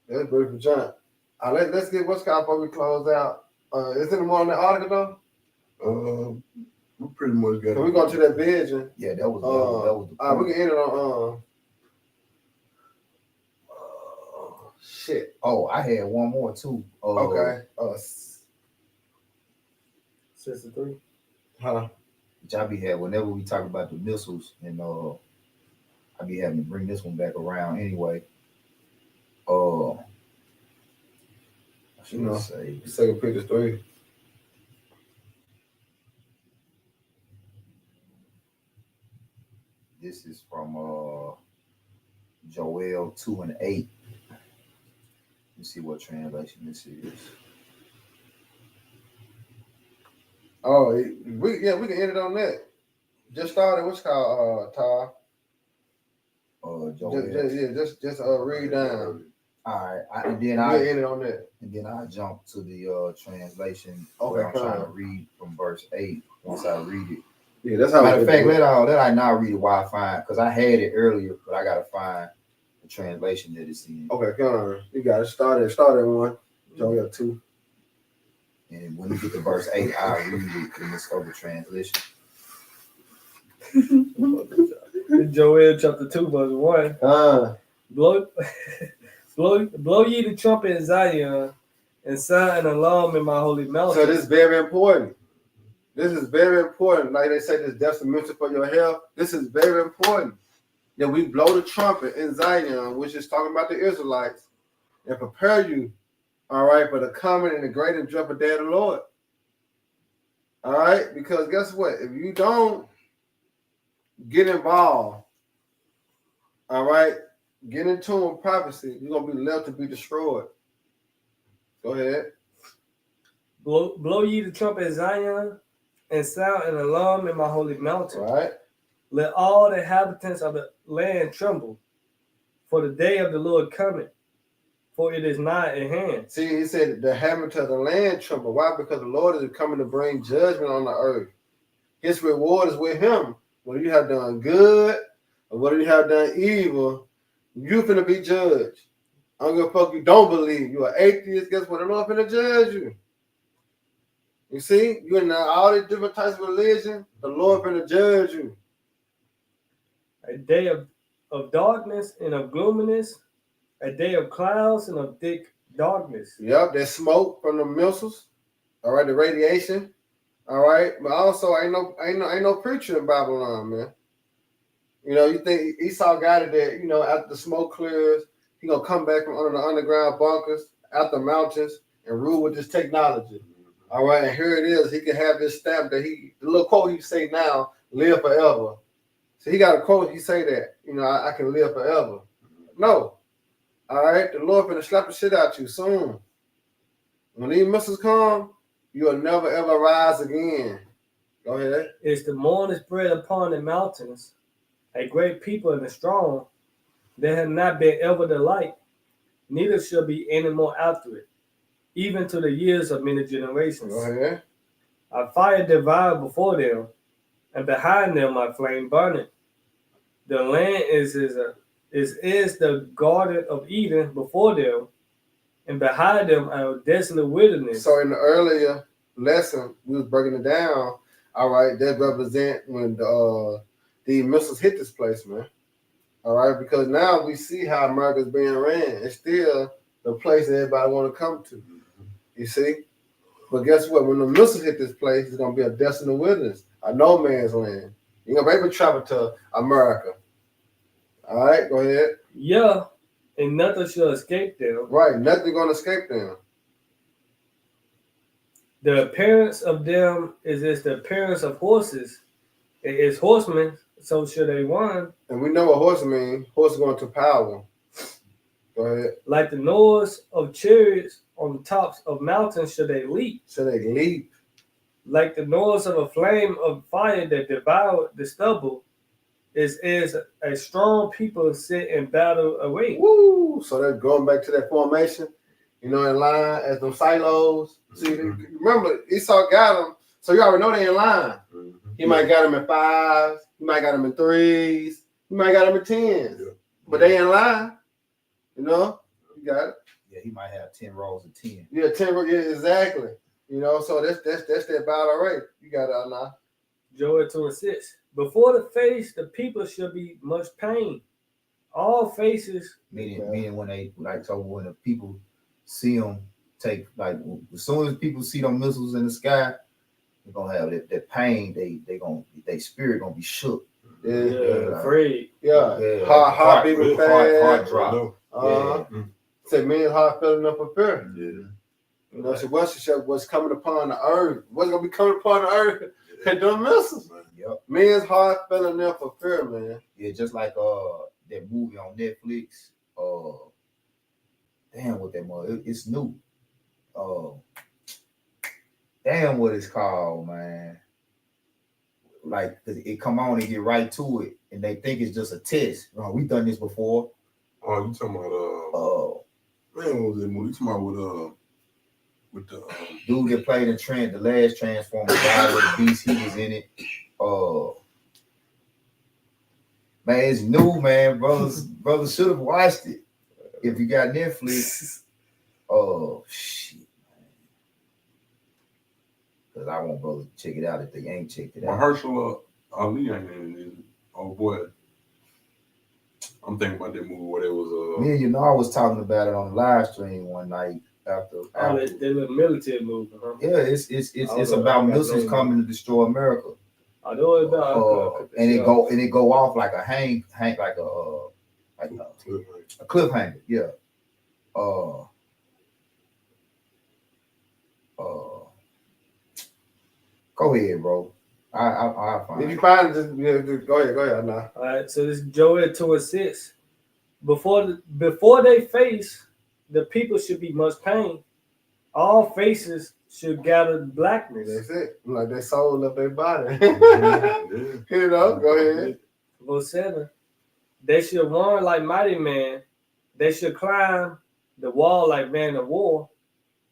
That's beautiful, John. Let's get what's called before we close out. Is there more on the article though? We pretty much got. So we go to that vision. Yeah, that was the all right, we can end it on shit. Oh, I had one more too. Okay. 63. Huh? Which I be had whenever we talk about the missiles, and I be having to bring this one back around anyway. I should say Second Peter 3. This is from Joel 2:8. Let's see what translation this is. Oh, we can end it on that. Just started. What's called Ty? Joel. Just read down. All right, and then I end it on that. And then I jump to the translation. Okay, where I'm trying to read from verse 8. Once I read it, Yeah, that's how. Matter of fact, let I now read it while I find, because I had it earlier, but I gotta find the translation that it's in. Okay, come on. You got it. Start at one. So we got 2. And when you get to verse 8, I'll read it in this other translation. Joel chapter 2, verse 1. Blow, blow ye the trumpet in Zion, and sound an alarm in my holy mountain. So this is very important. This is very important. Like they say, this detrimental for your health. This is very important that we blow the trumpet in Zion, which is talking about the Israelites, and prepare you, all right, for the coming and the great and dreadful day of the Lord. All right, because guess what? If you don't get involved, all right, get in tune with prophecy, you're gonna be left to be destroyed. Go ahead. Blow ye the trumpet in Zion, and sound an alarm in my holy mountain. All right. Let all the inhabitants of the land tremble, for the day of the Lord cometh, for it is nigh at hand. See, he said the inhabitants of the land tremble. Why? Because the Lord is coming to bring judgment on the earth. His reward is with him. Whether you have done good or whether you have done evil, you're finna be judged. I don't give a fuck you don't believe. You're an atheist. Guess what? The Lord finna judge you. You see? You're in all these different types of religion. The Lord finna judge you. A day of darkness and of gloominess, a day of clouds and of thick darkness. Yep, there's smoke from the missiles. All right, the radiation. All right, but also ain't no preacher in Babylon, man. You know, you think Esau got it that, you know, after the smoke clears, he gonna come back from under the underground bunkers, out the mountains, and rule with this technology. All right, and here it is. He can have this stamp that the little quote he say now, live forever. So he got a quote, he say that, you know, I can live forever. No. All right, the Lord finna slap the shit out you soon. When these missiles come, you'll never ever rise again. Go ahead. It's the morning spread upon the mountains, a great people and a strong. There have not been ever the like, neither shall be any more after it, even to the years of many generations. Go ahead. A fire devoured before them, and behind them my flame burning. The land is the garden of Eden before them, and behind them a desolate wilderness. So in the earlier lesson, we was breaking it down. All right, that represent when the missiles hit this place, man. All right, because now we see how America's being ran. It's still the place that everybody want to come to. You see? But guess what? When the missiles hit this place, it's going to be a desolate wilderness, a no man's land. You're going to be able to travel to America. All right, go ahead. Yeah, and nothing shall escape them. Right, nothing going to escape them. The appearance of them is as the appearance of horses. It is horsemen, so shall they run. And we know what horse means. Horse going to power. Go ahead. Like the noise of chariots on the tops of mountains shall they leap. So they leap. Like the noise of a flame of fire that devoured the stubble is a strong people sit in battle array. Woo! So they're going back to that formation, you know, in line as them silos. See, remember, Esau got them, so you already know they in line. He might got them in 5s, he might got them in 3s, he might got them in 10s. Yeah. But they in line, you know, you got it. Yeah, he might have 10 rows of 10. Yeah, 10, yeah, exactly. You know, so that's that battle array. You got it now. Joel 2:6. Before the face, the people shall be much pain. All faces. Meaning when when the people see them take, like, as soon as people see them missiles in the sky, they're gonna have that pain. They spirit gonna be shook. Yeah, afraid. Yeah. Heart beating fast. Heart drop. Say men's heart fell enough for fear. Yeah. You know, so what's coming upon the earth? What's gonna be coming upon the earth? And them missiles. Yep. Men's heart fell enough for fear, man. Yeah, just like that movie on Netflix. Damn, what that movie? It's new. Damn, what it's called, man. Like, it come on and get right to it, and they think it's just a test. We've done this before. Oh, you talking about man, what was that movie? You talking about with the dude that played in the last Transformer, guy with the beast, he was in it. Man, it's new, man. Brothers should have watched it. If you got Netflix, oh shit, man. Because I want brothers to check it out if they ain't checked it out. Mahershala Ali ain't in it. Oh boy. I'm thinking about that movie where it was Me and you know I was talking about it on the live stream one night after that little military movie, huh? yeah, it's about missiles coming to destroy America. I know it's about and it go off like a hang like a cliffhanger, yeah. Go ahead, bro. I'll find If you find it, just go ahead now. All right, so this is Joel 2:6. Before they face, the people should be much pain. All faces should gather blackness. That's it. Like they soul of their body. Yeah. You know, go ahead. Verse 7. They should run like mighty men. They should climb the wall like men of war.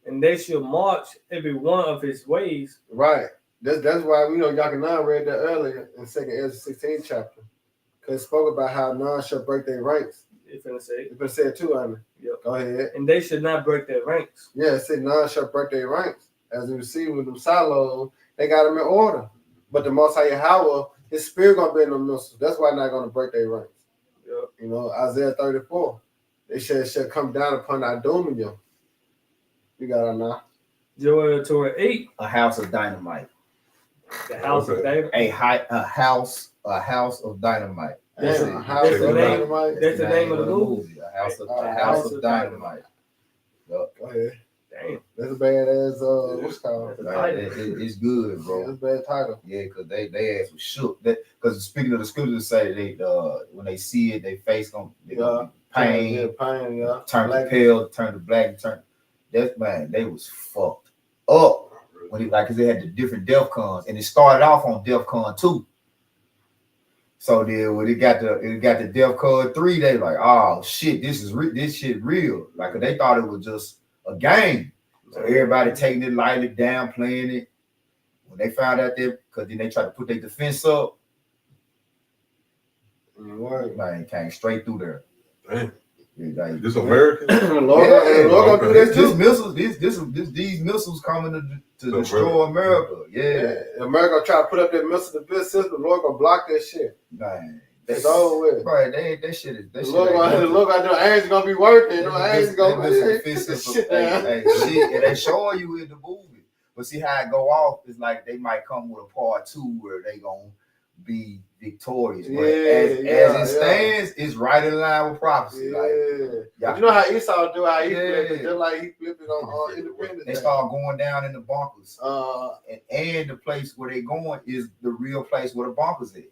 And they should march every one of his ways. Right. That's why we know Yakanan read that earlier in 2nd Ezra 16 chapter. Because it spoke about how none shall break their ranks. It's gonna say. It's been said too, Anna. Yep. Go ahead. And they should not break their ranks. Yeah, it said none shall break their ranks. As you see with them silos, they got them in order. But the Most High Yahweh, his spirit gonna be in them missiles. That's why they're not gonna break their ranks. Yep. You know, Isaiah 34. They shall come down upon our doom in you. You got it now. Joel 2:8. a house of dynamite. The house of David. A house of dynamite. That's Damn, it. a house That's of the name. dynamite. That's the name of the movie. A house of House dynamite. Yep. Go ahead. Damn. That's a badass, what's it called? Like, it's good, bro. That's a bad title. Yeah, because they ass was shook. Because speaking of the scriptures, say they when they see it, they face gonna be pain, Yeah, pain, yeah. turn Like, to pale, turn to black, turn. That man, they was fucked up when cause they had the different DEFCONs, and it started off on DEFCON 2. So then when it got the DEFCON 3, they like, oh shit, this shit real. Like they thought it was just a game. So everybody taking it lightly, downplaying it. When they found out that, because then they tried to put their defense up, man, came straight through there. Damn. Yeah, like, This American? Lord gonna do this too. These missiles coming to destroy America. Yeah. America try to put up that missile defense system. The Lord gonna block that shit. Man. It's over with. Right, that shit is. The Lord gonna ain't gonna be working. No, ain't gonna be shit. And they showing you in the movie. But see how it go off is like they might come with a part 2 where they gonna be victorious. But as it stands, it's right in line with prophecy. Yeah. You know how Esau do, how he flipped it, just like he flipped it on Independence Day. They start going down in the bunkers. And the place where they going is the real place where the bunkers is.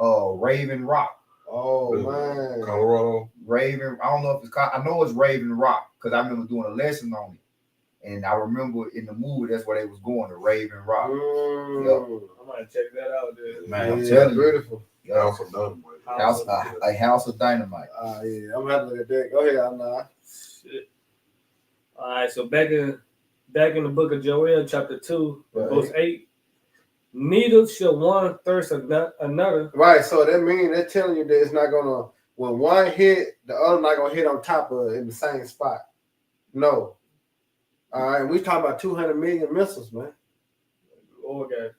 Raven Rock. Oh man. Colorado. Raven, I don't know if it's called, I know it's Raven Rock because I remember doing a lesson on it. And I remember in the movie that's where they was going, to Raven Rock. Yep. I might check that out, dude. Man, I'm telling you. Beautiful. House of Dynamite. A house of dynamite. Yeah, I'm happy to look at that. Go ahead, Anna. Shit. All right, so back in the book of Joel, chapter 2, verse 8. Neither shall one thirst another. Right, so that means they're telling you that it's not gonna, when one hit, the other not gonna hit on top of it in the same spot. No. All right, we talking about 200 million missiles, man. Or got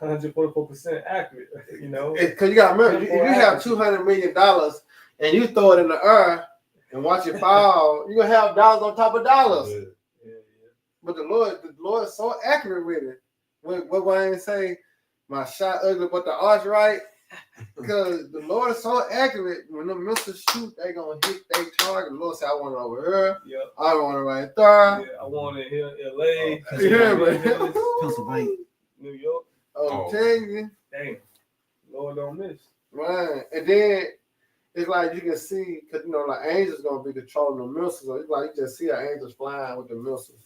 144% accurate, you know. Because you got to remember, if you have $200 million and you throw it in the air and watch it fall, you're gonna have dollars on top of dollars. Yeah. But the Lord is so accurate with it. What Wayne say, my shot ugly, but the arch right. Because the Lord is so accurate. When the missiles shoot, they gonna hit their target. The Lord said, I want it over here. Yep. I want it right there. Yeah, I want it here in LA. Pennsylvania. New York. I'm telling you. Dang. Lord don't miss. Right. And then it's like you can see, because like angels gonna be controlling the missiles. So it's like you just see our angels flying with the missiles,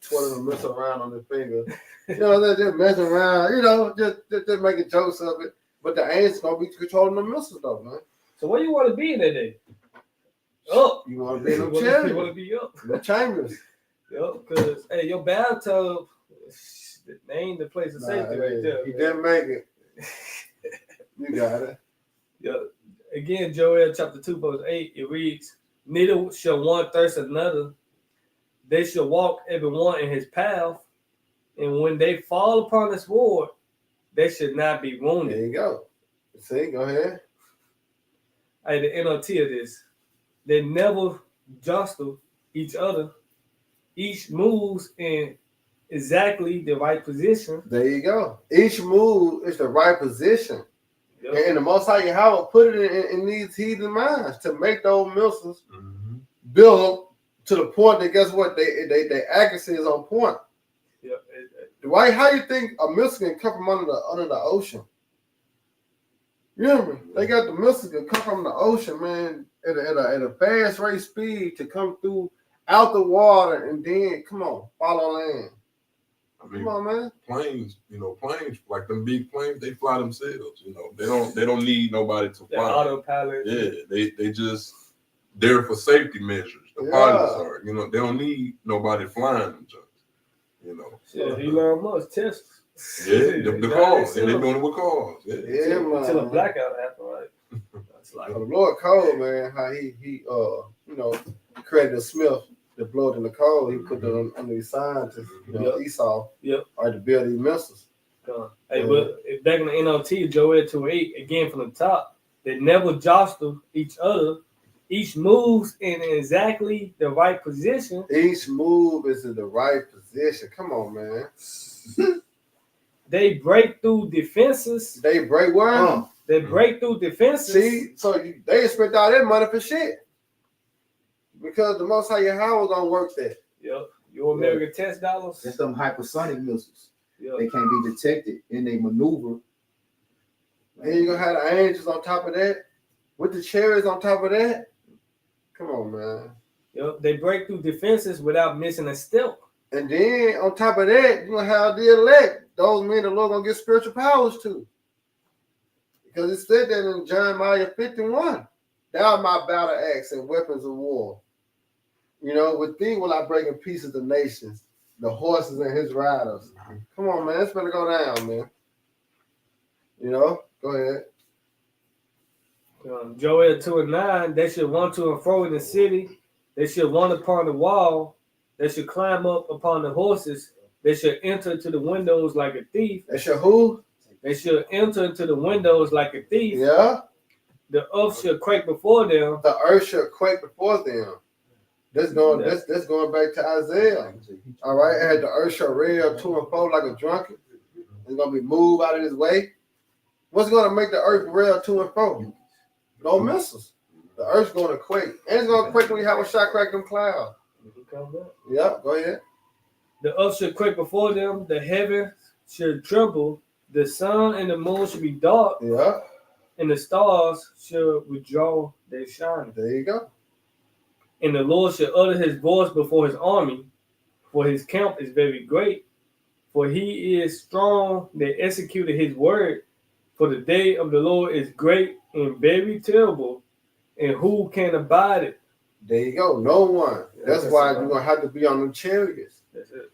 twirling the missile around on their finger. They're just messing around, just making jokes of it. But the angels gonna be controlling the missiles though, man. So where you want to be in that day? Up. You want to be in the You chambers. want to be up. The chambers. Yep, because hey, your bathtub, They ain't the place of safety right there. He man. didn't make it. You got it. Yeah. Again, Joel chapter 2, verse 8, it reads, neither shall one thirst another. They shall walk every one in his path. And when they fall upon the sword, they should not be wounded. There you go. See, go ahead. Hey, the NOT of this. They never jostle each other. Each moves in exactly the right position. There you go. Each move is the right position. Yep. And the Most High Yahweh put it in these heathen minds to make those missiles build them to the point that guess what? They accuracy is on point. Yep. Why? How you think a missile can come from under the ocean? You hear me? They got the missiles can come from the ocean, man, at a fast rate speed to come through out the water and then come on, follow land. I mean, Come on, man. planes like them big planes, they fly themselves. They don't need nobody to The fly. autopilot. Yeah, they just there for safety measures. The Yeah. pilots are, they don't need nobody flying them jokes. Yeah, Elon Musk tests. Yeah, the cars, and they're doing it with cars. Yeah. Yeah, man. Until a blackout happen, right? That's like The Lord code, man, how he created a Smith to blow it in the code. He put that on these scientists, Esau, to build these missiles. Hey, but back in the NLT, Joel 2:8, again from the top, they never jostle each other. Each moves in exactly the right position. Each move is in the right position. Come on, man. They break through defenses. They break what? They break through defenses. See, so they spent all their money for shit. Because the Most High Yahweh gonna work that. Yep. Your American test dollars. That's them hypersonic missiles. Yep. They can't be detected and they maneuver. And you're gonna have the angels on top of that, with the chariots on top of that. Come on, man. Yep. They break through defenses without missing a step. And then on top of that, you're gonna have the elect. Those men the Lord gonna get spiritual powers too. Because it said that in Jeremiah 51. Thou art my battle axe and weapons of war. With thee will I break in pieces the nations, the horses and his riders. Come on, man. It's better go down, man. Go ahead. Joel 2:9, they should run to and fro in the city. They should run upon the wall. They should climb up upon the horses. They should enter to the windows like a thief. They should who? They should enter into the windows like a thief. Yeah. The earth should quake before them. The earth should quake before them. That's going back to Isaiah. All right. And the earth shall rail to and fro like a drunkard. It's gonna be moved out of his way. What's gonna make the earth rail to and fro? No missiles. The earth's gonna quake. And it's gonna quake when you have a shot crack them clouds. Yep, go ahead. The earth should quake before them. The heavens should tremble. The sun and the moon should be dark. Yeah. And the stars should withdraw their shining. There you go. And the Lord should utter his voice before his army, for his camp is very great. For he is strong that executed his word. For the day of the Lord is great and very terrible. And who can abide it? There you go. No one. That's why you're gonna have to be on the chariots. That's it.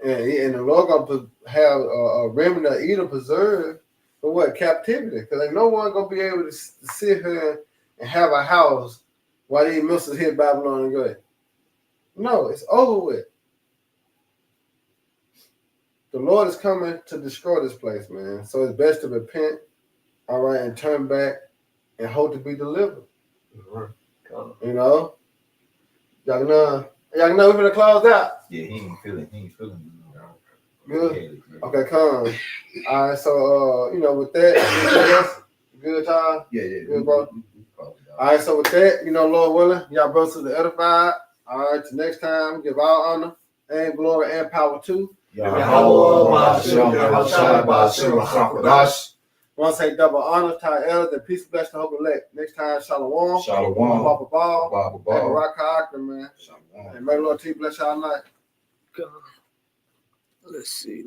And the Lord gonna have a remnant of Edom preserved for what? Captivity. Because ain't no one gonna be able to sit here and have a house while these missiles hit Babylon and go. No, it's over with. The Lord is coming to destroy this place, man. So it's best to repent, all right, and turn back and hope to be delivered. Right. Y'all know we're gonna close out. Yeah, he ain't feeling. Good. Okay, come. All right, so with that, good time. Yeah. Good, bro. All right, so with that, Lord willing, y'all brothers are edified. All right, till next time, give all honor and glory and power to want to say double honor to our elders and peace, bless the hope elect. Next time, shalom. Shalom. Papa Ball. Baba And Baba. Rock man. Shalom. And may the Lord bless y'all night. Let's see.